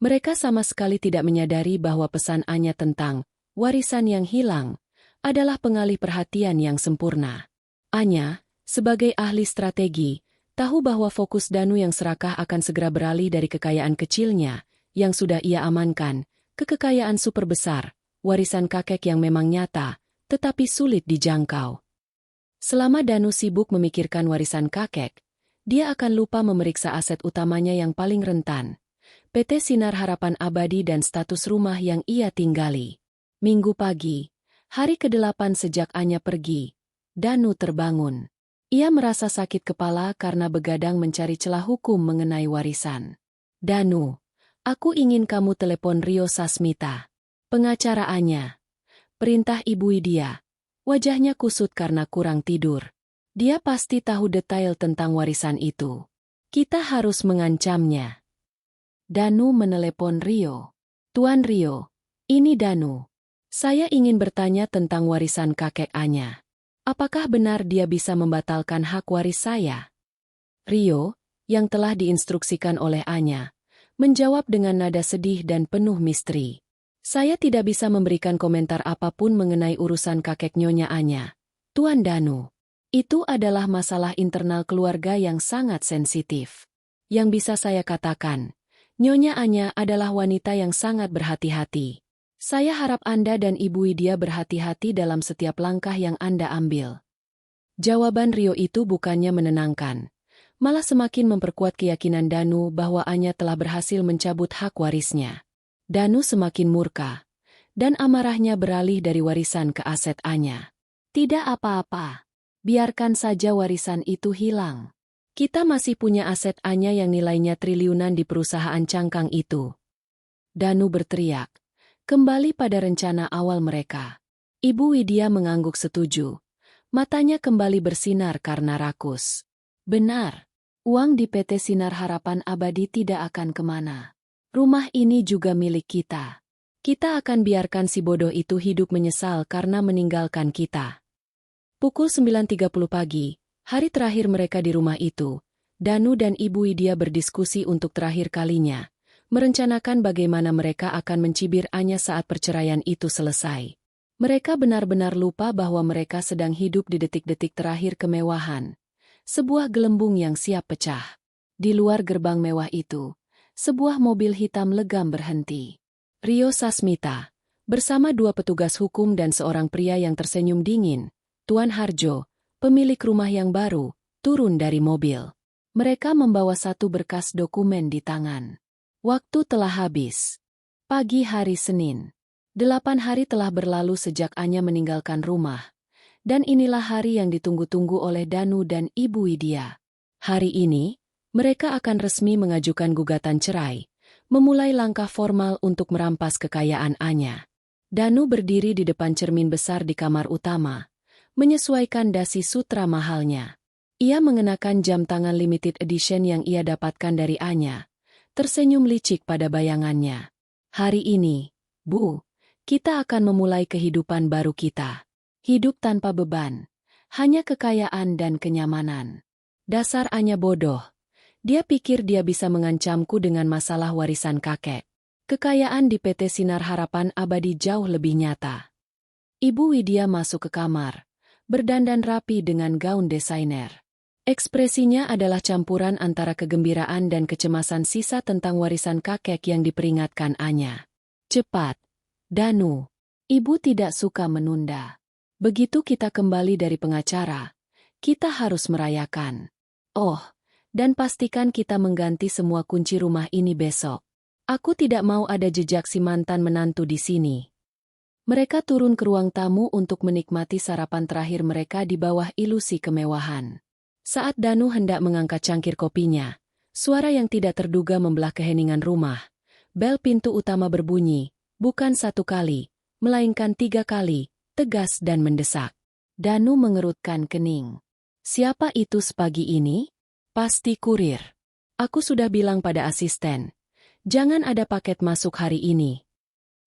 Mereka sama sekali tidak menyadari bahwa pesan Anya tentang warisan yang hilang adalah pengalih perhatian yang sempurna. Anya, sebagai ahli strategi, tahu bahwa fokus Danu yang serakah akan segera beralih dari kekayaan kecilnya, yang sudah ia amankan, ke kekayaan super besar, warisan kakek yang memang nyata, tetapi sulit dijangkau. Selama Danu sibuk memikirkan warisan kakek, dia akan lupa memeriksa aset utamanya yang paling rentan, PT Sinar Harapan Abadi dan status rumah yang ia tinggali. Minggu pagi, hari ke-8 sejak Anya pergi, Danu terbangun. Ia merasa sakit kepala karena begadang mencari celah hukum mengenai warisan. Danu, aku ingin kamu telepon Rio Sasmita. Pengacara Anya. Perintah Ibu Widya. Wajahnya kusut karena kurang tidur. Dia pasti tahu detail tentang warisan itu. Kita harus mengancamnya. Danu menelepon Rio. Tuan Rio, ini Danu. Saya ingin bertanya tentang warisan kakek Anya. Apakah benar dia bisa membatalkan hak waris saya? Rio, yang telah diinstruksikan oleh Anya, menjawab dengan nada sedih dan penuh misteri. Saya tidak bisa memberikan komentar apapun mengenai urusan kakek Nyonya Anya. Tuan Danu, itu adalah masalah internal keluarga yang sangat sensitif. Yang bisa saya katakan, Nyonya Anya adalah wanita yang sangat berhati-hati. Saya harap Anda dan Ibu Widya berhati-hati dalam setiap langkah yang Anda ambil. Jawaban Rio itu bukannya menenangkan, malah semakin memperkuat keyakinan Danu bahwa Anya telah berhasil mencabut hak warisnya. Danu semakin murka, dan amarahnya beralih dari warisan ke aset Anya. Tidak apa-apa, biarkan saja warisan itu hilang. Kita masih punya aset Anya yang nilainya triliunan di perusahaan cangkang itu. Danu berteriak. Kembali pada rencana awal mereka. Ibu Widya mengangguk setuju, Matanya kembali bersinar karena rakus. Benar, uang di PT Sinar Harapan Abadi tidak akan kemana. Rumah ini juga milik kita. Kita akan biarkan si bodoh itu hidup menyesal karena meninggalkan kita. Pukul 9.30 pagi, hari terakhir mereka di rumah itu, Danu dan Ibu Widya berdiskusi untuk terakhir kalinya, merencanakan bagaimana mereka akan mencibir Anya saat perceraian itu selesai. Mereka benar-benar lupa bahwa mereka sedang hidup di detik-detik terakhir kemewahan. Sebuah gelembung yang siap pecah. Di luar gerbang mewah itu, sebuah mobil hitam legam berhenti. Rio Sasmita, bersama dua petugas hukum dan seorang pria yang tersenyum dingin, Tuan Harjo, pemilik rumah yang baru, turun dari mobil. Mereka membawa satu berkas dokumen di tangan. Waktu telah habis. Pagi hari Senin. 8 hari telah berlalu sejak Anya meninggalkan rumah. Dan inilah hari yang ditunggu-tunggu oleh Danu dan Ibu Widya. Hari ini, mereka akan resmi mengajukan gugatan cerai, memulai langkah formal untuk merampas kekayaan Anya. Danu berdiri di depan cermin besar di kamar utama, menyesuaikan dasi sutra mahalnya. Ia mengenakan jam tangan limited edition yang ia dapatkan dari Anya, tersenyum licik pada bayangannya. Hari ini, Bu, kita akan memulai kehidupan baru kita. Hidup tanpa beban, hanya kekayaan dan kenyamanan. Dasar Anya bodoh. Dia pikir dia bisa mengancamku dengan masalah warisan kakek. Kekayaan di PT Sinar Harapan Abadi jauh lebih nyata. Ibu Widya masuk ke kamar, berdandan rapi dengan gaun desainer. Ekspresinya adalah campuran antara kegembiraan dan kecemasan sisa tentang warisan kakek yang diperingatkan Anya. Cepat, Danu. Ibu tidak suka menunda. Begitu kita kembali dari pengacara, kita harus merayakan. Oh, dan pastikan kita mengganti semua kunci rumah ini besok. Aku tidak mau ada jejak si mantan menantu di sini. Mereka turun ke ruang tamu untuk menikmati sarapan terakhir mereka di bawah ilusi kemewahan. Saat Danu hendak mengangkat cangkir kopinya, suara yang tidak terduga membelah keheningan rumah. Bel pintu utama berbunyi, bukan 1 kali, melainkan 3 kali, tegas dan mendesak. Danu mengerutkan kening. Siapa itu sepagi ini? Pasti kurir. Aku sudah bilang pada asisten, jangan ada paket masuk hari ini.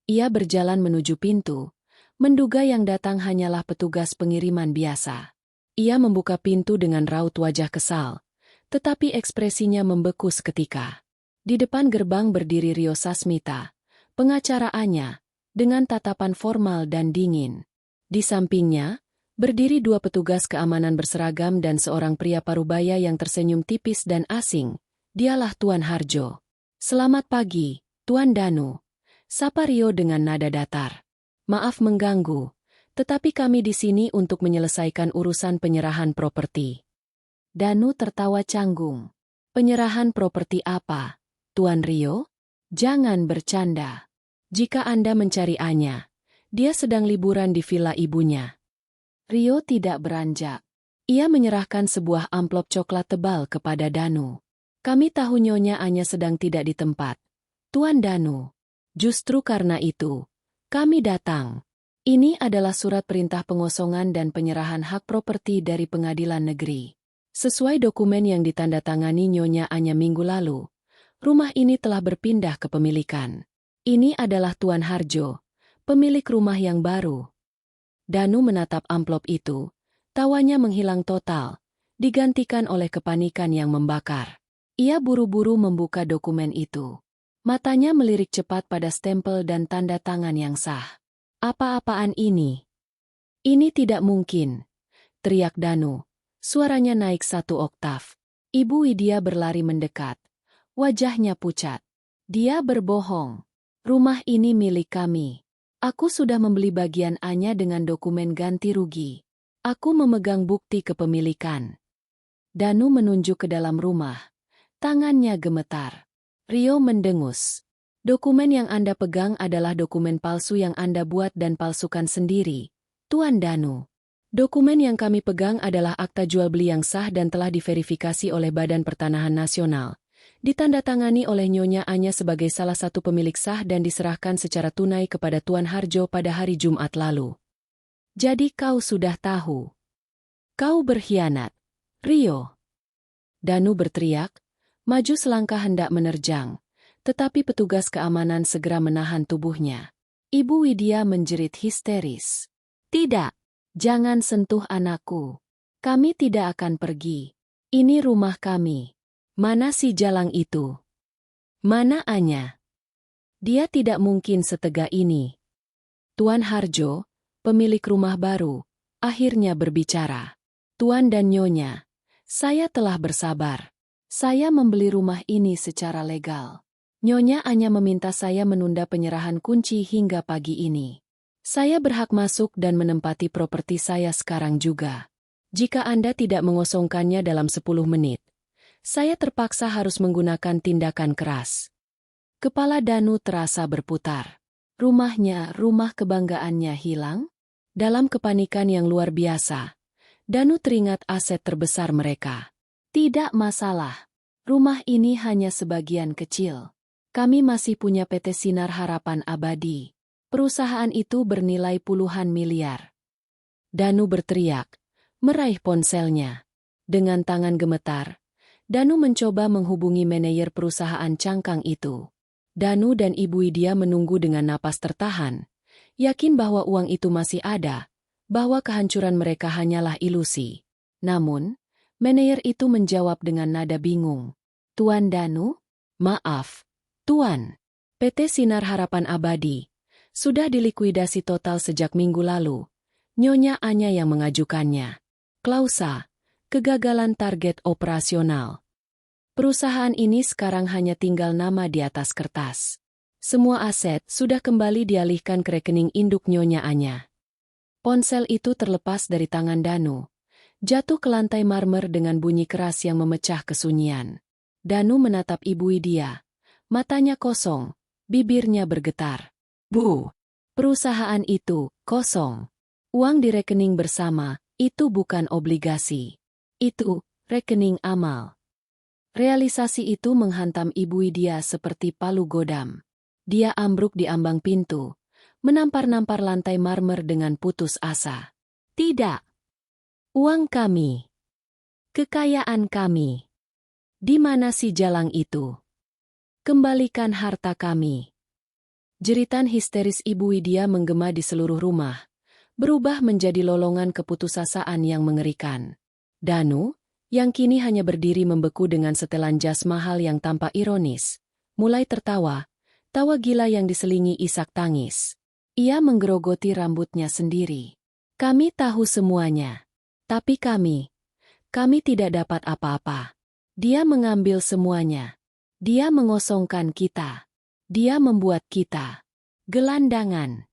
Ia berjalan menuju pintu, menduga yang datang hanyalah petugas pengiriman biasa. Ia membuka pintu dengan raut wajah kesal, tetapi ekspresinya membeku seketika. Di depan gerbang berdiri Rio Sasmita, pengacara Anya, dengan tatapan formal dan dingin. Di sampingnya, berdiri 2 petugas keamanan berseragam dan seorang pria parubaya yang tersenyum tipis dan asing. Dialah Tuan Harjo. Selamat pagi, Tuan Danu. Sapa Rio dengan nada datar. Maaf mengganggu, tetapi kami di sini untuk menyelesaikan urusan penyerahan properti. Danu tertawa canggung. Penyerahan properti apa, Tuan Rio? Jangan bercanda. Jika Anda mencari Anya, dia sedang liburan di villa ibunya. Rio tidak beranjak. Ia menyerahkan sebuah amplop coklat tebal kepada Danu. Kami tahu Nyonya Anya sedang tidak di tempat, Tuan Danu. Justru karena itu, kami datang. Ini adalah surat perintah pengosongan dan penyerahan hak properti dari pengadilan negeri. Sesuai dokumen yang ditandatangani Nyonya Anya minggu lalu, rumah ini telah berpindah kepemilikan. Ini adalah Tuan Harjo, pemilik rumah yang baru. Danu menatap amplop itu, tawanya menghilang total, digantikan oleh kepanikan yang membakar. Ia buru-buru membuka dokumen itu. Matanya melirik cepat pada stempel dan tanda tangan yang sah. Apa-apaan ini? Ini tidak mungkin, teriak Danu. Suaranya naik 1 oktav. Ibu Widya berlari mendekat. Wajahnya pucat. Dia berbohong. Rumah ini milik kami. Aku sudah membeli bagian Anya dengan dokumen ganti rugi. Aku memegang bukti kepemilikan. Danu menunjuk ke dalam rumah. Tangannya gemetar. Rio mendengus. Dokumen yang Anda pegang adalah dokumen palsu yang Anda buat dan palsukan sendiri, Tuan Danu. Dokumen yang kami pegang adalah akta jual beli yang sah dan telah diverifikasi oleh Badan Pertanahan Nasional. Ditandatangani oleh Nyonya Anya sebagai salah satu pemilik sah dan diserahkan secara tunai kepada Tuan Harjo pada hari Jumat lalu. Jadi kau sudah tahu. Kau berkhianat, Rio. Danu berteriak, maju selangkah hendak menerjang, tetapi petugas keamanan segera menahan tubuhnya. Ibu Widya menjerit histeris. Tidak, jangan sentuh anakku. Kami tidak akan pergi. Ini rumah kami. Mana si Jalang itu? Mana Anya? Dia tidak mungkin setega ini. Tuan Harjo, pemilik rumah baru, akhirnya berbicara. Tuan dan Nyonya, saya telah bersabar. Saya membeli rumah ini secara legal. Nyonya Anya meminta saya menunda penyerahan kunci hingga pagi ini. Saya berhak masuk dan menempati properti saya sekarang juga. Jika Anda tidak mengosongkannya dalam 10 menit, saya terpaksa harus menggunakan tindakan keras. Kepala Danu terasa berputar. Rumahnya, rumah kebanggaannya hilang? Dalam kepanikan yang luar biasa, Danu teringat aset terbesar mereka. Tidak masalah. Rumah ini hanya sebagian kecil. Kami masih punya PT Sinar Harapan Abadi. Perusahaan itu bernilai puluhan miliar. Danu berteriak, meraih ponselnya. Dengan tangan gemetar, Danu mencoba menghubungi manajer perusahaan cangkang itu. Danu dan Ibu Widya menunggu dengan napas tertahan, yakin bahwa uang itu masih ada, bahwa kehancuran mereka hanyalah ilusi. Namun, manajer itu menjawab dengan nada bingung. Tuan Danu? Maaf, Tuan. PT Sinar Harapan Abadi sudah dilikuidasi total sejak minggu lalu. Nyonya Anya yang mengajukannya. Klausa, kegagalan target operasional. Perusahaan ini sekarang hanya tinggal nama di atas kertas. Semua aset sudah kembali dialihkan ke rekening induk Nyonya Anya. Ponsel itu terlepas dari tangan Danu, jatuh ke lantai marmer dengan bunyi keras yang memecah kesunyian. Danu menatap Ibu Widya, matanya kosong, bibirnya bergetar. Bu, perusahaan itu kosong. Uang di rekening bersama, itu bukan obligasi. Itu rekening amal. Realisasi itu menghantam Ibu Widya seperti palu godam. Dia ambruk di ambang pintu, menampar-nampar lantai marmer dengan putus asa. Tidak. Uang kami. Kekayaan kami. Di mana si Jalang itu? Kembalikan harta kami. Jeritan histeris Ibu Widya menggema di seluruh rumah, berubah menjadi lolongan keputusasaan yang mengerikan. Danu, yang kini hanya berdiri membeku dengan setelan jas mahal yang tampak ironis, mulai tertawa, tawa gila yang diselingi isak tangis. Ia menggerogoti rambutnya sendiri. Kami tahu semuanya. Tapi kami tidak dapat apa-apa. Dia mengambil semuanya. Dia mengosongkan kita. Dia membuat kita gelandangan.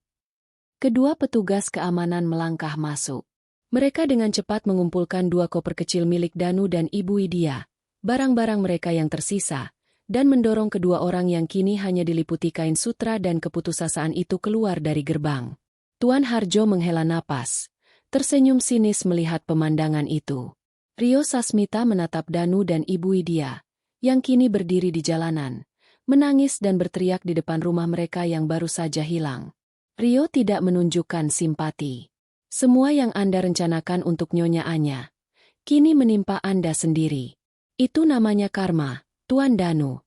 Kedua petugas keamanan melangkah masuk. Mereka dengan cepat mengumpulkan 2 koper kecil milik Danu dan Ibu Widya, barang-barang mereka yang tersisa, dan mendorong kedua orang yang kini hanya diliputi kain sutra dan keputusasaan itu keluar dari gerbang. Tuan Harjo menghela napas, tersenyum sinis melihat pemandangan itu. Rio Sasmita menatap Danu dan Ibu Widya, yang kini berdiri di jalanan, menangis dan berteriak di depan rumah mereka yang baru saja hilang. Rio tidak menunjukkan simpati. Semua yang Anda rencanakan untuk Nyonya Anya, kini menimpa Anda sendiri. Itu namanya karma, Tuan Danu.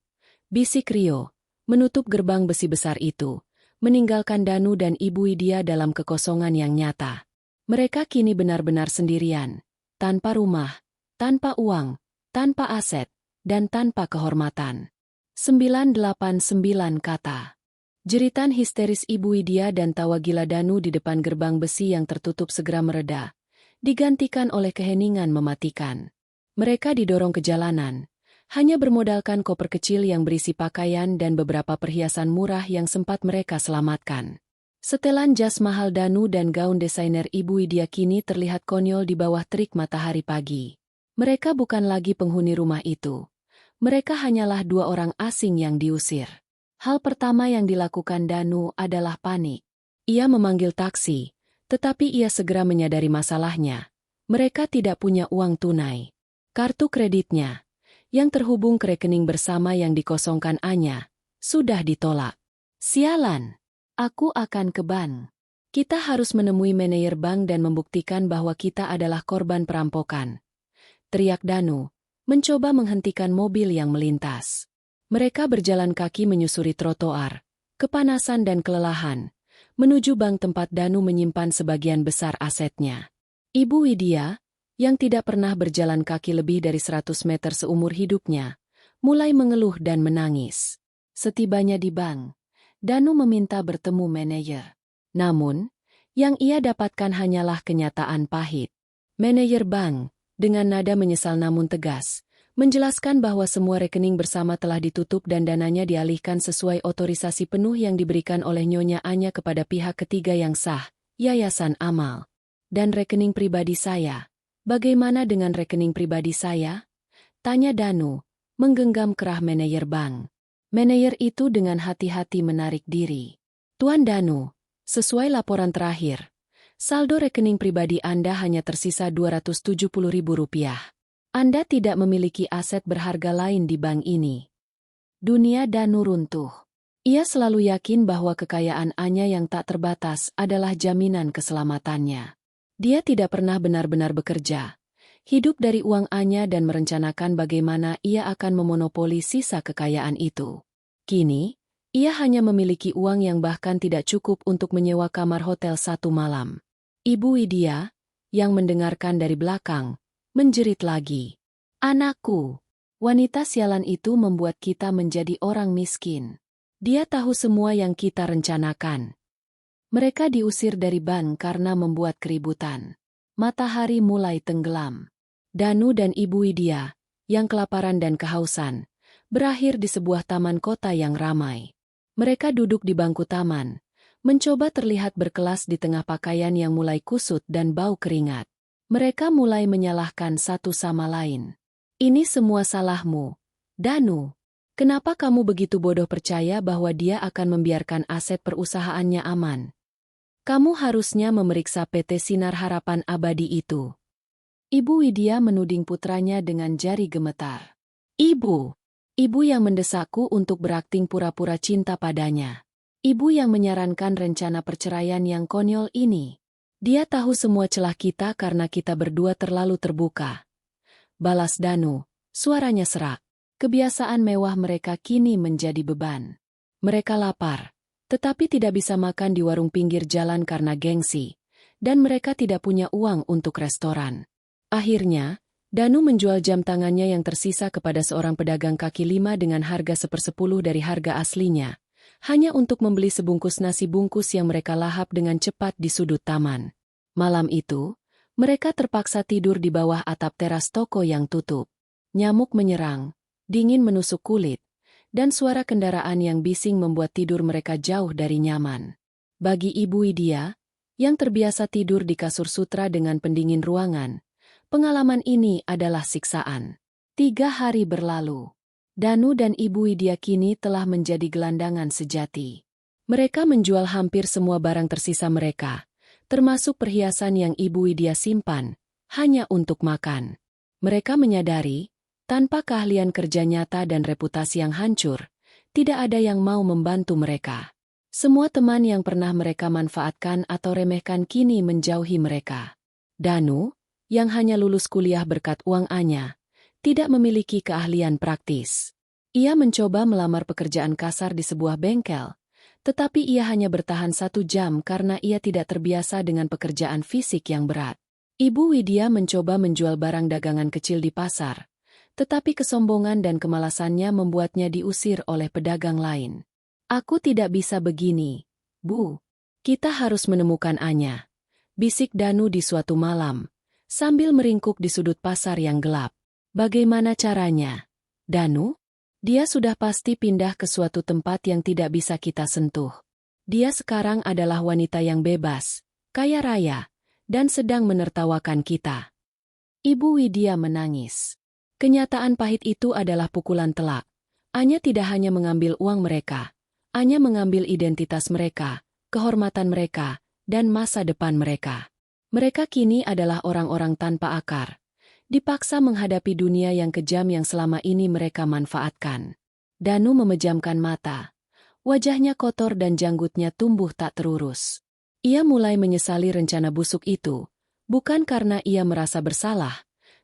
Bisik Rio, menutup gerbang besi besar itu, meninggalkan Danu dan Ibu Widya dalam kekosongan yang nyata. Mereka kini benar-benar sendirian, tanpa rumah, tanpa uang, tanpa aset, dan tanpa kehormatan. 989 kata. Jeritan histeris Ibu Widya dan tawa gila Danu di depan gerbang besi yang tertutup segera mereda, digantikan oleh keheningan mematikan. Mereka didorong ke jalanan, hanya bermodalkan koper kecil yang berisi pakaian dan beberapa perhiasan murah yang sempat mereka selamatkan. Setelan jas mahal Danu dan gaun desainer Ibu Widya kini terlihat konyol di bawah terik matahari pagi. Mereka bukan lagi penghuni rumah itu. Mereka hanyalah 2 orang asing yang diusir. Hal pertama yang dilakukan Danu adalah panik. Ia memanggil taksi, tetapi ia segera menyadari masalahnya. Mereka tidak punya uang tunai. Kartu kreditnya, yang terhubung ke rekening bersama yang dikosongkan Anya, sudah ditolak. Sialan, aku akan ke bank. Kita harus menemui manajer bank dan membuktikan bahwa kita adalah korban perampokan. Teriak Danu, mencoba menghentikan mobil yang melintas. Mereka berjalan kaki menyusuri trotoar, kepanasan dan kelelahan, menuju bank tempat Danu menyimpan sebagian besar asetnya. Ibu Widya, yang tidak pernah berjalan kaki lebih dari 100 meter seumur hidupnya, mulai mengeluh dan menangis. Setibanya di bank, Danu meminta bertemu manajer. Namun, yang ia dapatkan hanyalah kenyataan pahit. Manajer bank, dengan nada menyesal namun tegas, menjelaskan bahwa semua rekening bersama telah ditutup dan dananya dialihkan sesuai otorisasi penuh yang diberikan oleh Nyonya Anya kepada pihak ketiga yang sah, Yayasan Amal. Dan rekening pribadi saya, bagaimana dengan rekening pribadi saya? Tanya Danu, menggenggam kerah manajer bank. Manajer itu dengan hati-hati menarik diri. Tuan Danu, sesuai laporan terakhir, saldo rekening pribadi Anda hanya tersisa Rp270.000. Anda tidak memiliki aset berharga lain di bank ini. Dunia Danu runtuh. Ia selalu yakin bahwa kekayaan Anya yang tak terbatas adalah jaminan keselamatannya. Dia tidak pernah benar-benar bekerja, hidup dari uang Anya dan merencanakan bagaimana ia akan memonopoli sisa kekayaan itu. Kini, ia hanya memiliki uang yang bahkan tidak cukup untuk menyewa kamar hotel 1 malam. Ibu Widya, yang mendengarkan dari belakang, menjerit lagi. Anakku, wanita sialan itu membuat kita menjadi orang miskin. Dia tahu semua yang kita rencanakan. Mereka diusir dari bank karena membuat keributan. Matahari mulai tenggelam. Danu dan Ibu Widya, yang kelaparan dan kehausan, berakhir di sebuah taman kota yang ramai. Mereka duduk di bangku taman, mencoba terlihat berkelas di tengah pakaian yang mulai kusut dan bau keringat. Mereka mulai menyalahkan satu sama lain. Ini semua salahmu, Danu. Kenapa kamu begitu bodoh percaya bahwa dia akan membiarkan aset perusahaannya aman? Kamu harusnya memeriksa PT Sinar Harapan Abadi itu. Ibu Widya menuding putranya dengan jari gemetar. Ibu yang mendesakku untuk berakting pura-pura cinta padanya. Ibu yang menyarankan rencana perceraian yang konyol ini. Dia tahu semua celah kita karena kita berdua terlalu terbuka. Balas Danu, suaranya serak. Kebiasaan mewah mereka kini menjadi beban. Mereka lapar, tetapi tidak bisa makan di warung pinggir jalan karena gengsi, dan mereka tidak punya uang untuk restoran. Akhirnya, Danu menjual jam tangannya yang tersisa kepada seorang pedagang kaki lima dengan harga 1/10 dari harga aslinya, hanya untuk membeli sebungkus nasi bungkus yang mereka lahap dengan cepat di sudut taman. Malam itu, mereka terpaksa tidur di bawah atap teras toko yang tutup. Nyamuk menyerang, dingin menusuk kulit, dan suara kendaraan yang bising membuat tidur mereka jauh dari nyaman. Bagi Ibu Widya, yang terbiasa tidur di kasur sutra dengan pendingin ruangan, pengalaman ini adalah siksaan. 3 hari berlalu. Danu dan Ibu Widya kini telah menjadi gelandangan sejati. Mereka menjual hampir semua barang tersisa mereka, termasuk perhiasan yang Ibu Widya simpan, hanya untuk makan. Mereka menyadari, tanpa keahlian kerja nyata dan reputasi yang hancur, tidak ada yang mau membantu mereka. Semua teman yang pernah mereka manfaatkan atau remehkan kini menjauhi mereka. Danu, yang hanya lulus kuliah berkat uang Anya, tidak memiliki keahlian praktis. Ia mencoba melamar pekerjaan kasar di sebuah bengkel, tetapi ia hanya bertahan 1 jam karena ia tidak terbiasa dengan pekerjaan fisik yang berat. Ibu Widya mencoba menjual barang dagangan kecil di pasar, tetapi kesombongan dan kemalasannya membuatnya diusir oleh pedagang lain. Aku tidak bisa begini, Bu. Kita harus menemukan Anya, bisik Danu di suatu malam, sambil meringkuk di sudut pasar yang gelap. Bagaimana caranya, Danu? Dia sudah pasti pindah ke suatu tempat yang tidak bisa kita sentuh. Dia sekarang adalah wanita yang bebas, kaya raya, dan sedang menertawakan kita. Ibu Widya menangis. Kenyataan pahit itu adalah pukulan telak. Anya tidak hanya mengambil uang mereka, Anya mengambil identitas mereka, kehormatan mereka, dan masa depan mereka. Mereka kini adalah orang-orang tanpa akar, dipaksa menghadapi dunia yang kejam yang selama ini mereka manfaatkan. Danu memejamkan mata. Wajahnya kotor dan janggutnya tumbuh tak terurus. Ia mulai menyesali rencana busuk itu, bukan karena ia merasa bersalah,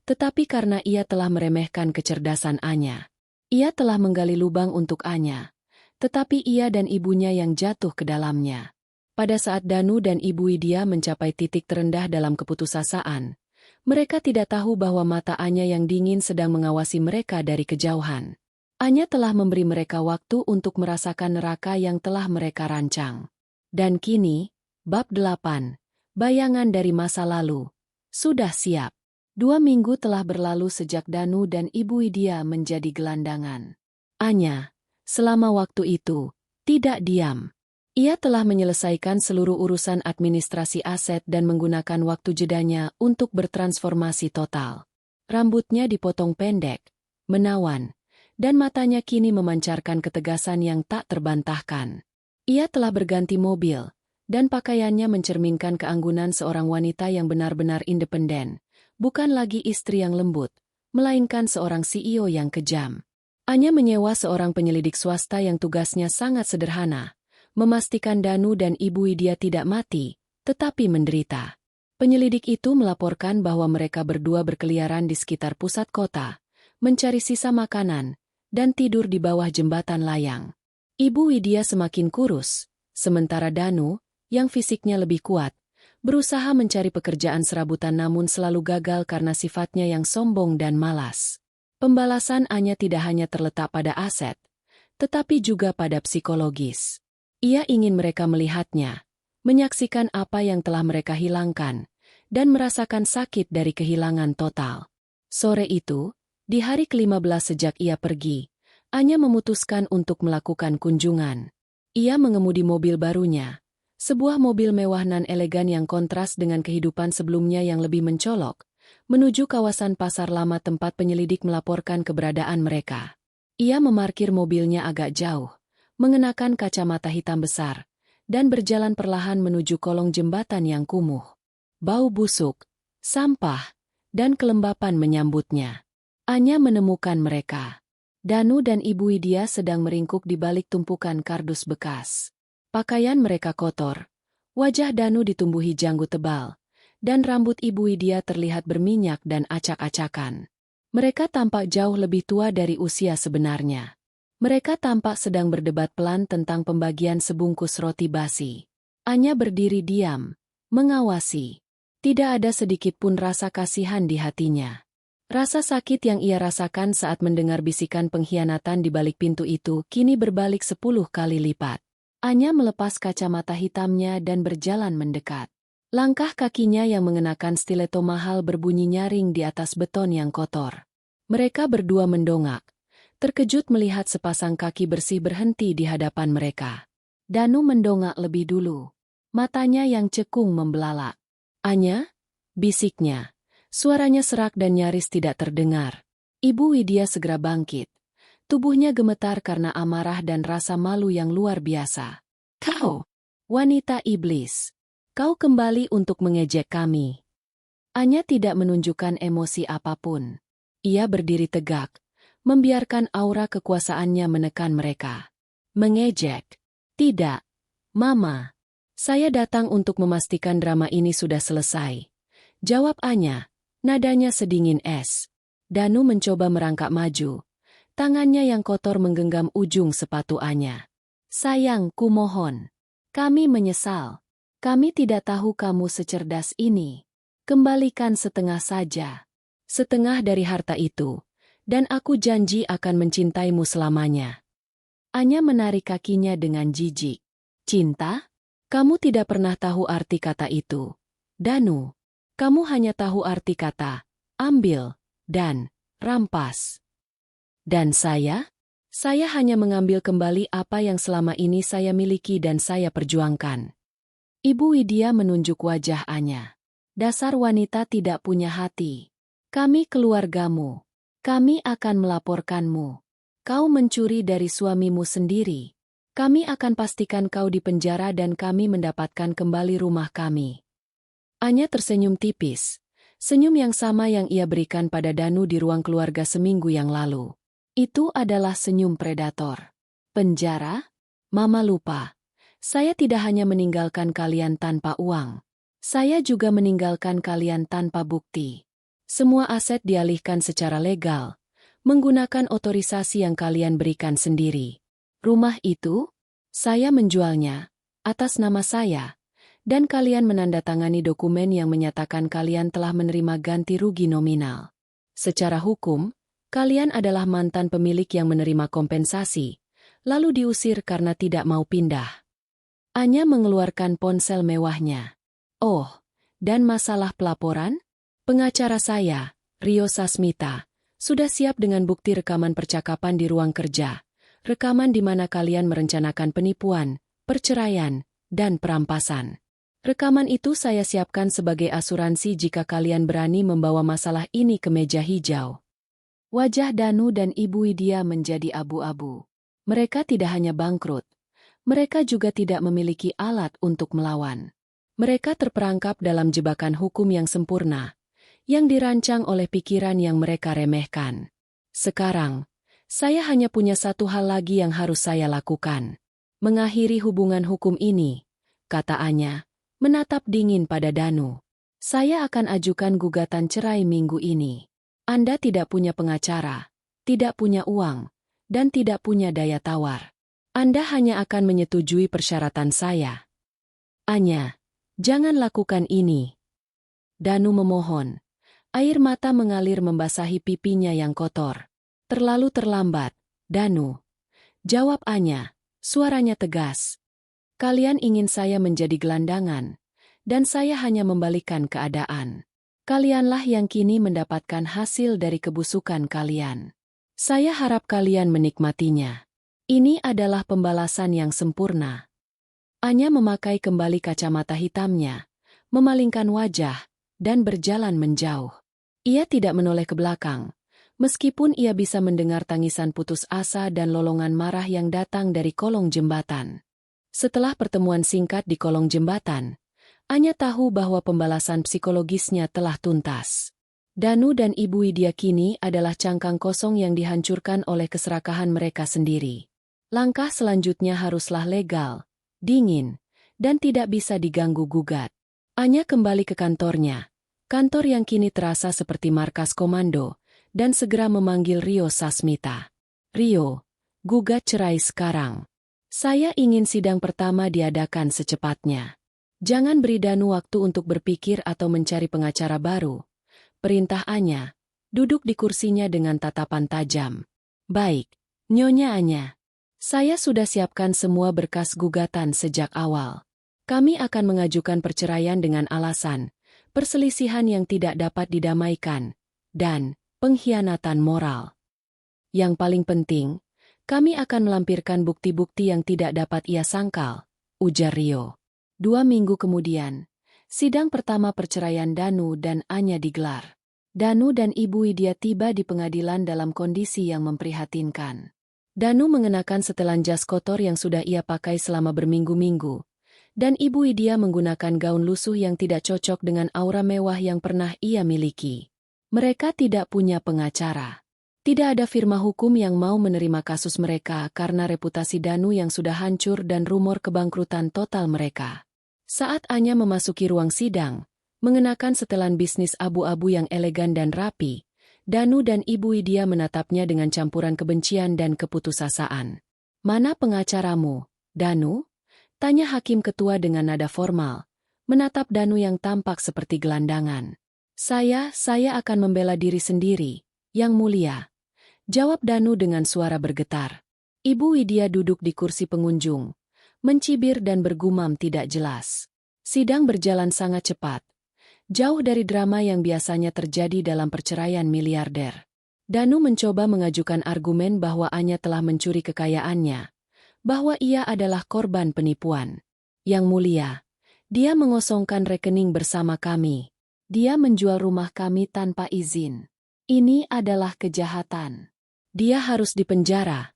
tetapi karena ia telah meremehkan kecerdasan Anya. Ia telah menggali lubang untuk Anya, tetapi ia dan ibunya yang jatuh ke dalamnya. Pada saat Danu dan Ibu Widya mencapai titik terendah dalam keputusasaan, mereka tidak tahu bahwa mata Anya yang dingin sedang mengawasi mereka dari kejauhan. Anya telah memberi mereka waktu untuk merasakan neraka yang telah mereka rancang. Dan kini, Bab 8, Bayangan dari Masa Lalu, sudah siap. 2 minggu telah berlalu sejak Danu dan Ibu Widya menjadi gelandangan. Anya, selama waktu itu, tidak diam. Ia telah menyelesaikan seluruh urusan administrasi aset dan menggunakan waktu jedanya untuk bertransformasi total. Rambutnya dipotong pendek, menawan, dan matanya kini memancarkan ketegasan yang tak terbantahkan. Ia telah berganti mobil, dan pakaiannya mencerminkan keanggunan seorang wanita yang benar-benar independen, bukan lagi istri yang lembut, melainkan seorang CEO yang kejam. Anya menyewa seorang penyelidik swasta yang tugasnya sangat sederhana, memastikan Danu dan Ibu Widya tidak mati, tetapi menderita. Penyelidik itu melaporkan bahwa mereka berdua berkeliaran di sekitar pusat kota, mencari sisa makanan, dan tidur di bawah jembatan layang. Ibu Widya semakin kurus, sementara Danu, yang fisiknya lebih kuat, berusaha mencari pekerjaan serabutan namun selalu gagal karena sifatnya yang sombong dan malas. Pembalasan Anya tidak hanya terletak pada aset, tetapi juga pada psikologis. Ia ingin mereka melihatnya, menyaksikan apa yang telah mereka hilangkan, dan merasakan sakit dari kehilangan total. Sore itu, di hari ke-15 sejak ia pergi, Anya memutuskan untuk melakukan kunjungan. Ia mengemudi mobil barunya, sebuah mobil mewah nan elegan yang kontras dengan kehidupan sebelumnya yang lebih mencolok, menuju kawasan pasar lama tempat penyelidik melaporkan keberadaan mereka. Ia memarkir mobilnya agak jauh, mengenakan kacamata hitam besar, dan berjalan perlahan menuju kolong jembatan yang kumuh. Bau busuk, sampah, dan kelembapan menyambutnya. Anya menemukan mereka. Danu dan Ibu Widya sedang meringkuk di balik tumpukan kardus bekas. Pakaian mereka kotor, wajah Danu ditumbuhi janggut tebal, dan rambut Ibu Widya terlihat berminyak dan acak-acakan. Mereka tampak jauh lebih tua dari usia sebenarnya. Mereka tampak sedang berdebat pelan tentang pembagian sebungkus roti basi. Anya berdiri diam, mengawasi. Tidak ada sedikit pun rasa kasihan di hatinya. Rasa sakit yang ia rasakan saat mendengar bisikan pengkhianatan di balik pintu itu kini berbalik 10 kali lipat. Anya melepas kacamata hitamnya dan berjalan mendekat. Langkah kakinya yang mengenakan stiletto mahal berbunyi nyaring di atas beton yang kotor. Mereka berdua mendongak, terkejut melihat sepasang kaki bersih berhenti di hadapan mereka. Danu mendongak lebih dulu. Matanya yang cekung membelalak. Anya? Bisiknya. Suaranya serak dan nyaris tidak terdengar. Ibu Widya segera bangkit. Tubuhnya gemetar karena amarah dan rasa malu yang luar biasa. Kau, wanita iblis. Kau kembali untuk mengejek kami. Anya tidak menunjukkan emosi apapun. Ia berdiri tegak, membiarkan aura kekuasaannya menekan mereka. Mengejek? Tidak. Mama. Saya datang untuk memastikan drama ini sudah selesai. Jawab Anya, nadanya sedingin es. Danu mencoba merangkak maju. Tangannya yang kotor menggenggam ujung sepatu Anya. Sayang, kumohon. Kami menyesal. Kami tidak tahu kamu secerdas ini. Kembalikan setengah saja. Setengah dari harta itu. Dan aku janji akan mencintaimu selamanya. Anya menarik kakinya dengan jijik. Cinta? Kamu tidak pernah tahu arti kata itu. Danu, kamu hanya tahu arti kata ambil dan rampas. Dan saya? Saya hanya mengambil kembali apa yang selama ini saya miliki dan saya perjuangkan. Ibu Widya menunjuk wajah Anya. Dasar wanita tidak punya hati. Kami keluargamu. Kami akan melaporkanmu. Kau mencuri dari suamimu sendiri. Kami akan pastikan kau dipenjara dan kami mendapatkan kembali rumah kami. Anya tersenyum tipis. Senyum yang sama yang ia berikan pada Danu di ruang keluarga seminggu yang lalu. Itu adalah senyum predator. Penjara? Mama lupa. Saya tidak hanya meninggalkan kalian tanpa uang. Saya juga meninggalkan kalian tanpa bukti. Semua aset dialihkan secara legal, menggunakan otorisasi yang kalian berikan sendiri. Rumah itu, saya menjualnya, atas nama saya, dan kalian menandatangani dokumen yang menyatakan kalian telah menerima ganti rugi nominal. Secara hukum, kalian adalah mantan pemilik yang menerima kompensasi, lalu diusir karena tidak mau pindah. Anya mengeluarkan ponsel mewahnya. Oh, dan masalah pelaporan? Pengacara saya, Rio Sasmita, sudah siap dengan bukti rekaman percakapan di ruang kerja. Rekaman di mana kalian merencanakan penipuan, perceraian, dan perampasan. Rekaman itu saya siapkan sebagai asuransi jika kalian berani membawa masalah ini ke meja hijau. Wajah Danu dan Ibu Widya menjadi abu-abu. Mereka tidak hanya bangkrut, mereka juga tidak memiliki alat untuk melawan. Mereka terperangkap dalam jebakan hukum yang sempurna, yang dirancang oleh pikiran yang mereka remehkan. Sekarang, saya hanya punya satu hal lagi yang harus saya lakukan. Mengakhiri hubungan hukum ini, kata Anya, menatap dingin pada Danu. Saya akan ajukan gugatan cerai minggu ini. Anda tidak punya pengacara, tidak punya uang, dan tidak punya daya tawar. Anda hanya akan menyetujui persyaratan saya. Anya, jangan lakukan ini. Danu memohon. Air mata mengalir membasahi pipinya yang kotor. Terlalu terlambat, Danu. Jawab Anya, suaranya tegas. Kalian ingin saya menjadi gelandangan, dan saya hanya membalikkan keadaan. Kalianlah yang kini mendapatkan hasil dari kebusukan kalian. Saya harap kalian menikmatinya. Ini adalah pembalasan yang sempurna. Anya memakai kembali kacamata hitamnya, memalingkan wajah, dan berjalan menjauh. Ia tidak menoleh ke belakang, meskipun ia bisa mendengar tangisan putus asa dan lolongan marah yang datang dari kolong jembatan. Setelah pertemuan singkat di kolong jembatan, Anya tahu bahwa pembalasan psikologisnya telah tuntas. Danu dan Ibu Widya kini adalah cangkang kosong yang dihancurkan oleh keserakahan mereka sendiri. Langkah selanjutnya haruslah legal, dingin, dan tidak bisa diganggu-gugat. Anya kembali ke kantornya. Kantor yang kini terasa seperti markas komando, dan segera memanggil Rio Sasmita. Rio, gugat cerai sekarang. Saya ingin sidang pertama diadakan secepatnya. Jangan beri Danu waktu untuk berpikir atau mencari pengacara baru. Perintah Anya, duduk di kursinya dengan tatapan tajam. Baik, Nyonya Anya. Saya sudah siapkan semua berkas gugatan sejak awal. Kami akan mengajukan perceraian dengan alasan perselisihan yang tidak dapat didamaikan, dan pengkhianatan moral. Yang paling penting, kami akan melampirkan bukti-bukti yang tidak dapat ia sangkal, ujar Rio. 2 minggu kemudian, sidang pertama perceraian Danu dan Anya digelar. Danu dan Ibu Widya tiba di pengadilan dalam kondisi yang memprihatinkan. Danu mengenakan setelan jas kotor yang sudah ia pakai selama berminggu-minggu, dan Ibu Widya menggunakan gaun lusuh yang tidak cocok dengan aura mewah yang pernah ia miliki. Mereka tidak punya pengacara. Tidak ada firma hukum yang mau menerima kasus mereka karena reputasi Danu yang sudah hancur dan rumor kebangkrutan total mereka. Saat Anya memasuki ruang sidang, mengenakan setelan bisnis abu-abu yang elegan dan rapi, Danu dan Ibu Widya menatapnya dengan campuran kebencian dan keputusasaan. Mana pengacaramu, Danu? Tanya hakim ketua dengan nada formal, menatap Danu yang tampak seperti gelandangan. Saya akan membela diri sendiri, Yang Mulia. Jawab Danu dengan suara bergetar. Ibu Widya duduk di kursi pengunjung, mencibir dan bergumam tidak jelas. Sidang berjalan sangat cepat, jauh dari drama yang biasanya terjadi dalam perceraian miliarder. Danu mencoba mengajukan argumen bahwa Anya telah mencuri kekayaannya, bahwa ia adalah korban penipuan. Yang Mulia, dia mengosongkan rekening bersama kami. Dia menjual rumah kami tanpa izin. Ini adalah kejahatan. Dia harus dipenjara,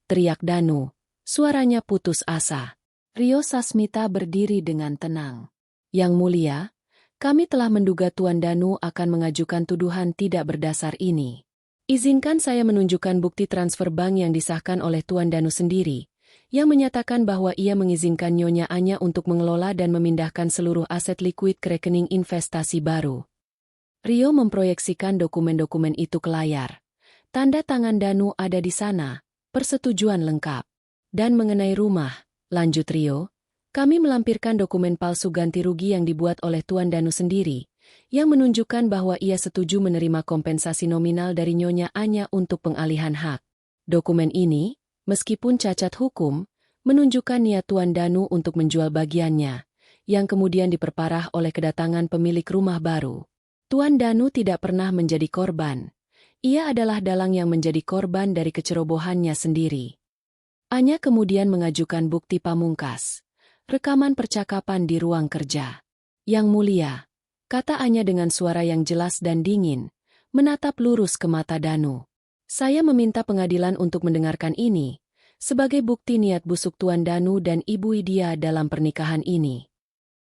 teriak Danu. Suaranya putus asa. Rio Sasmita berdiri dengan tenang. Yang Mulia, kami telah menduga Tuan Danu akan mengajukan tuduhan tidak berdasar ini. Izinkan saya menunjukkan bukti transfer bank yang disahkan oleh Tuan Danu sendiri, yang menyatakan bahwa ia mengizinkan Nyonya Anya untuk mengelola dan memindahkan seluruh aset likuid ke rekening investasi baru. Rio memproyeksikan dokumen-dokumen itu ke layar. Tanda tangan Danu ada di sana, persetujuan lengkap. Dan mengenai rumah, lanjut Rio, kami melampirkan dokumen palsu ganti rugi yang dibuat oleh Tuan Danu sendiri, yang menunjukkan bahwa ia setuju menerima kompensasi nominal dari Nyonya Anya untuk pengalihan hak. Dokumen ini, meskipun cacat hukum, menunjukkan niat Tuan Danu untuk menjual bagiannya, yang kemudian diperparah oleh kedatangan pemilik rumah baru. Tuan Danu tidak pernah menjadi korban. Ia adalah dalang yang menjadi korban dari kecerobohannya sendiri. Anya kemudian mengajukan bukti pamungkas. Rekaman percakapan di ruang kerja. Yang mulia, kata Anya dengan suara yang jelas dan dingin, menatap lurus ke mata Danu. Saya meminta pengadilan untuk mendengarkan ini, sebagai bukti niat busuk Tuan Danu dan Ibu Widya dalam pernikahan ini.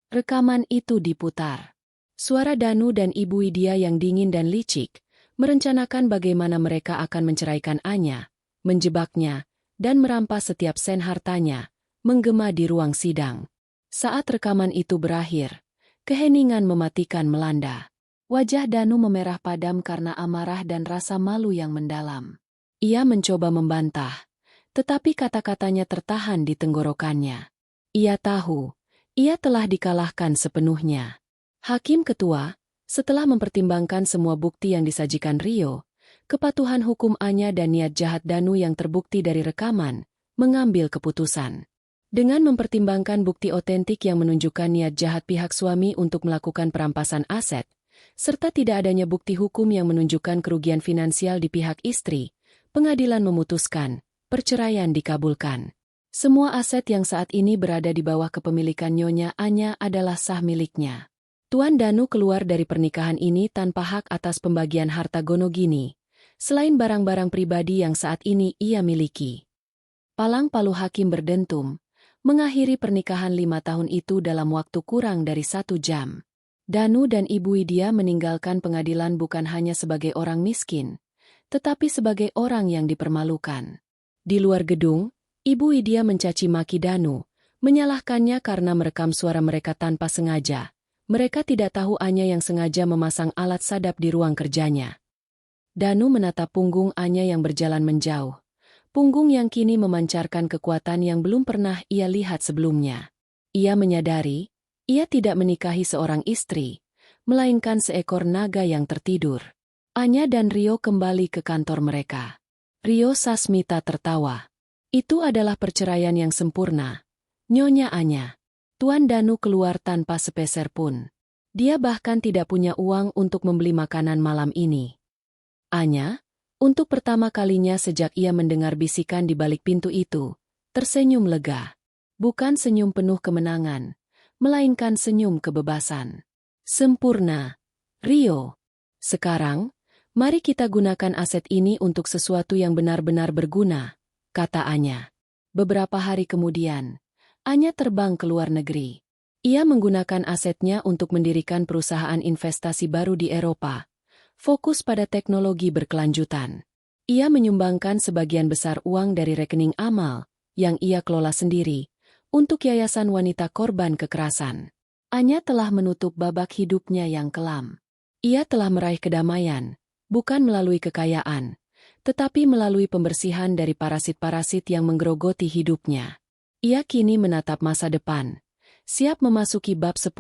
Rekaman itu diputar. Suara Danu dan Ibu Widya yang dingin dan licik, merencanakan bagaimana mereka akan menceraikan Anya, menjebaknya, dan merampas setiap sen hartanya, menggema di ruang sidang. Saat rekaman itu berakhir, keheningan mematikan melanda. Wajah Danu memerah padam karena amarah dan rasa malu yang mendalam. Ia mencoba membantah, tetapi kata-katanya tertahan di tenggorokannya. Ia tahu, ia telah dikalahkan sepenuhnya. Hakim Ketua, setelah mempertimbangkan semua bukti yang disajikan Rio, kepatuhan hukum Anya dan niat jahat Danu yang terbukti dari rekaman, mengambil keputusan. Dengan mempertimbangkan bukti otentik yang menunjukkan niat jahat pihak suami untuk melakukan perampasan aset, serta tidak adanya bukti hukum yang menunjukkan kerugian finansial di pihak istri, pengadilan memutuskan, perceraian dikabulkan. Semua aset yang saat ini berada di bawah kepemilikan Nyonya Anya adalah sah miliknya. Tuan Danu keluar dari pernikahan ini tanpa hak atas pembagian harta gonogini, selain barang-barang pribadi yang saat ini ia miliki. Palang palu hakim berdentum, mengakhiri pernikahan 5 tahun itu dalam waktu kurang dari 1 jam. Danu dan Ibu Widya meninggalkan pengadilan bukan hanya sebagai orang miskin, tetapi sebagai orang yang dipermalukan. Di luar gedung, Ibu Widya mencaci maki Danu, menyalahkannya karena merekam suara mereka tanpa sengaja. Mereka tidak tahu Anya yang sengaja memasang alat sadap di ruang kerjanya. Danu menatap punggung Anya yang berjalan menjauh. Punggung yang kini memancarkan kekuatan yang belum pernah ia lihat sebelumnya. Ia menyadari, ia tidak menikahi seorang istri, melainkan seekor naga yang tertidur. Anya dan Rio kembali ke kantor mereka. Rio Sasmita tertawa. Itu adalah perceraian yang sempurna. Nyonya Anya. Tuan Danu keluar tanpa sepeser pun. Dia bahkan tidak punya uang untuk membeli makanan malam ini. Anya, untuk pertama kalinya sejak ia mendengar bisikan di balik pintu itu, tersenyum lega. Bukan senyum penuh kemenangan, melainkan senyum kebebasan. Sempurna. Rio. Sekarang, mari kita gunakan aset ini untuk sesuatu yang benar-benar berguna, kata Anya. Beberapa hari kemudian, Anya terbang ke luar negeri. Ia menggunakan asetnya untuk mendirikan perusahaan investasi baru di Eropa, fokus pada teknologi berkelanjutan. Ia menyumbangkan sebagian besar uang dari rekening amal, yang ia kelola sendiri, untuk yayasan wanita korban kekerasan. Anya telah menutup babak hidupnya yang kelam. Ia telah meraih kedamaian, bukan melalui kekayaan, tetapi melalui pembersihan dari parasit-parasit yang menggerogoti hidupnya. Ia kini menatap masa depan, siap memasuki bab 10,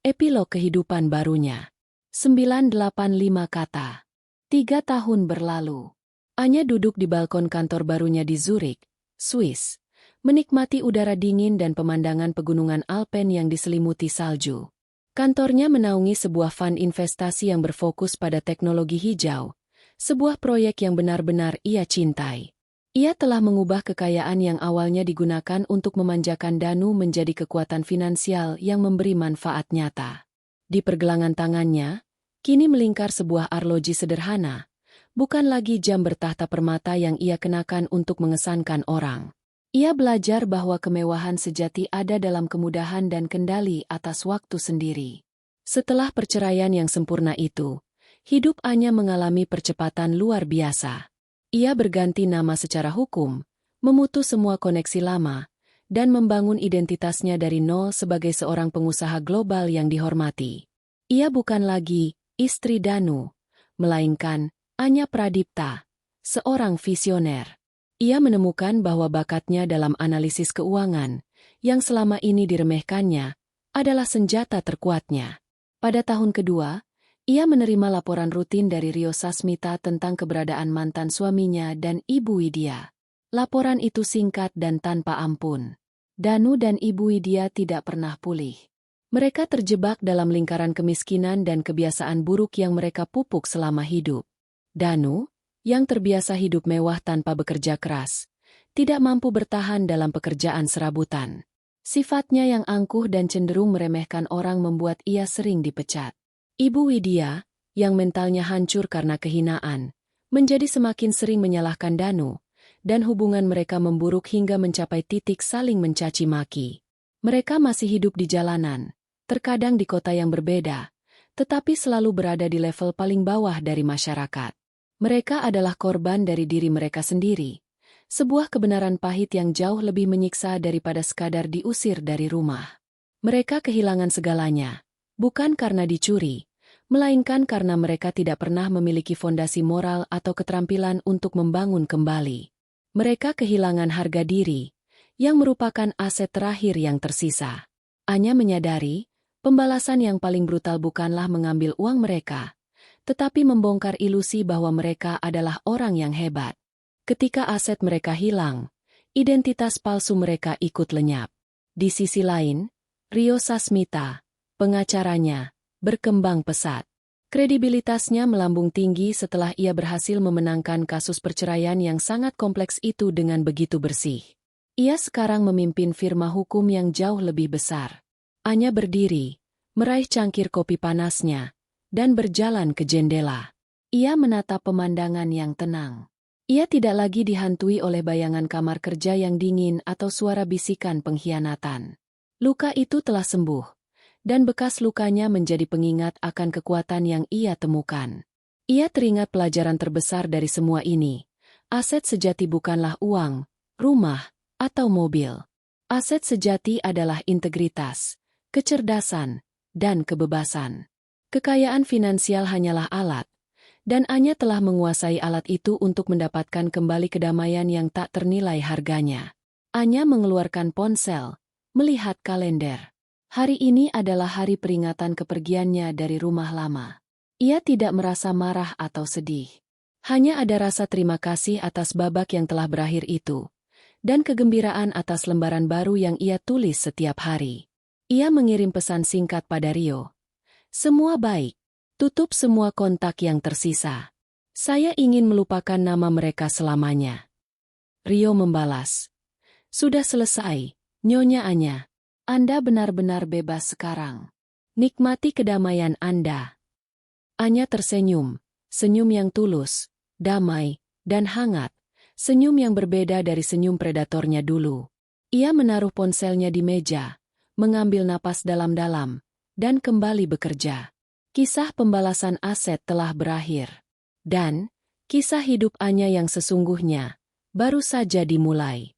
epilog kehidupan barunya. 985 kata. 3 tahun berlalu. Anya duduk di balkon kantor barunya di Zurich, Swiss, menikmati udara dingin dan pemandangan pegunungan Alpen yang diselimuti salju. Kantornya menaungi sebuah fund investasi yang berfokus pada teknologi hijau, sebuah proyek yang benar-benar ia cintai. Ia telah mengubah kekayaan yang awalnya digunakan untuk memanjakan Danu menjadi kekuatan finansial yang memberi manfaat nyata. Di pergelangan tangannya, kini melingkar sebuah arloji sederhana, bukan lagi jam bertahta permata yang ia kenakan untuk mengesankan orang. Ia belajar bahwa kemewahan sejati ada dalam kemudahan dan kendali atas waktu sendiri. Setelah perceraian yang sempurna itu, hidup Anya mengalami percepatan luar biasa. Ia berganti nama secara hukum, memutus semua koneksi lama, dan membangun identitasnya dari nol sebagai seorang pengusaha global yang dihormati. Ia bukan lagi istri Danu, melainkan Anya Pradipta, seorang visioner. Ia menemukan bahwa bakatnya dalam analisis keuangan, yang selama ini diremehkannya, adalah senjata terkuatnya. Pada tahun kedua, ia menerima laporan rutin dari Rio Sasmita tentang keberadaan mantan suaminya dan Ibu Widya. Laporan itu singkat dan tanpa ampun. Danu dan Ibu Widya tidak pernah pulih. Mereka terjebak dalam lingkaran kemiskinan dan kebiasaan buruk yang mereka pupuk selama hidup. Danu, yang terbiasa hidup mewah tanpa bekerja keras, tidak mampu bertahan dalam pekerjaan serabutan. Sifatnya yang angkuh dan cenderung meremehkan orang membuat ia sering dipecat. Ibu Widya, yang mentalnya hancur karena kehinaan, menjadi semakin sering menyalahkan Danu, dan hubungan mereka memburuk hingga mencapai titik saling mencaci maki. Mereka masih hidup di jalanan, terkadang di kota yang berbeda, tetapi selalu berada di level paling bawah dari masyarakat. Mereka adalah korban dari diri mereka sendiri, sebuah kebenaran pahit yang jauh lebih menyiksa daripada sekadar diusir dari rumah. Mereka kehilangan segalanya, bukan karena dicuri, melainkan karena mereka tidak pernah memiliki fondasi moral atau keterampilan untuk membangun kembali. Mereka kehilangan harga diri, yang merupakan aset terakhir yang tersisa. Anya menyadari, pembalasan yang paling brutal bukanlah mengambil uang mereka, tetapi membongkar ilusi bahwa mereka adalah orang yang hebat. Ketika aset mereka hilang, identitas palsu mereka ikut lenyap. Di sisi lain, Rio Sasmita, pengacaranya, berkembang pesat. Kredibilitasnya melambung tinggi setelah ia berhasil memenangkan kasus perceraian yang sangat kompleks itu dengan begitu bersih. Ia sekarang memimpin firma hukum yang jauh lebih besar. Anya berdiri, meraih cangkir kopi panasnya, dan berjalan ke jendela. Ia menatap pemandangan yang tenang. Ia tidak lagi dihantui oleh bayangan kamar kerja yang dingin atau suara bisikan pengkhianatan. Luka itu telah sembuh, dan bekas lukanya menjadi pengingat akan kekuatan yang ia temukan. Ia teringat pelajaran terbesar dari semua ini. Aset sejati bukanlah uang, rumah, atau mobil. Aset sejati adalah integritas, kecerdasan, dan kebebasan. Kekayaan finansial hanyalah alat, dan Anya telah menguasai alat itu untuk mendapatkan kembali kedamaian yang tak ternilai harganya. Anya mengeluarkan ponsel, melihat kalender. Hari ini adalah hari peringatan kepergiannya dari rumah lama. Ia tidak merasa marah atau sedih. Hanya ada rasa terima kasih atas babak yang telah berakhir itu, dan kegembiraan atas lembaran baru yang ia tulis setiap hari. Ia mengirim pesan singkat pada Rio. Semua baik. Tutup semua kontak yang tersisa. Saya ingin melupakan nama mereka selamanya. Rio membalas. Sudah selesai, Nyonya Anya. Anda benar-benar bebas sekarang. Nikmati kedamaian Anda. Anya tersenyum, senyum yang tulus, damai, dan hangat, senyum yang berbeda dari senyum predatornya dulu. Ia menaruh ponselnya di meja, mengambil napas dalam-dalam, dan kembali bekerja. Kisah pembalasan aset telah berakhir. Dan, kisah hidup Anya yang sesungguhnya, baru saja dimulai.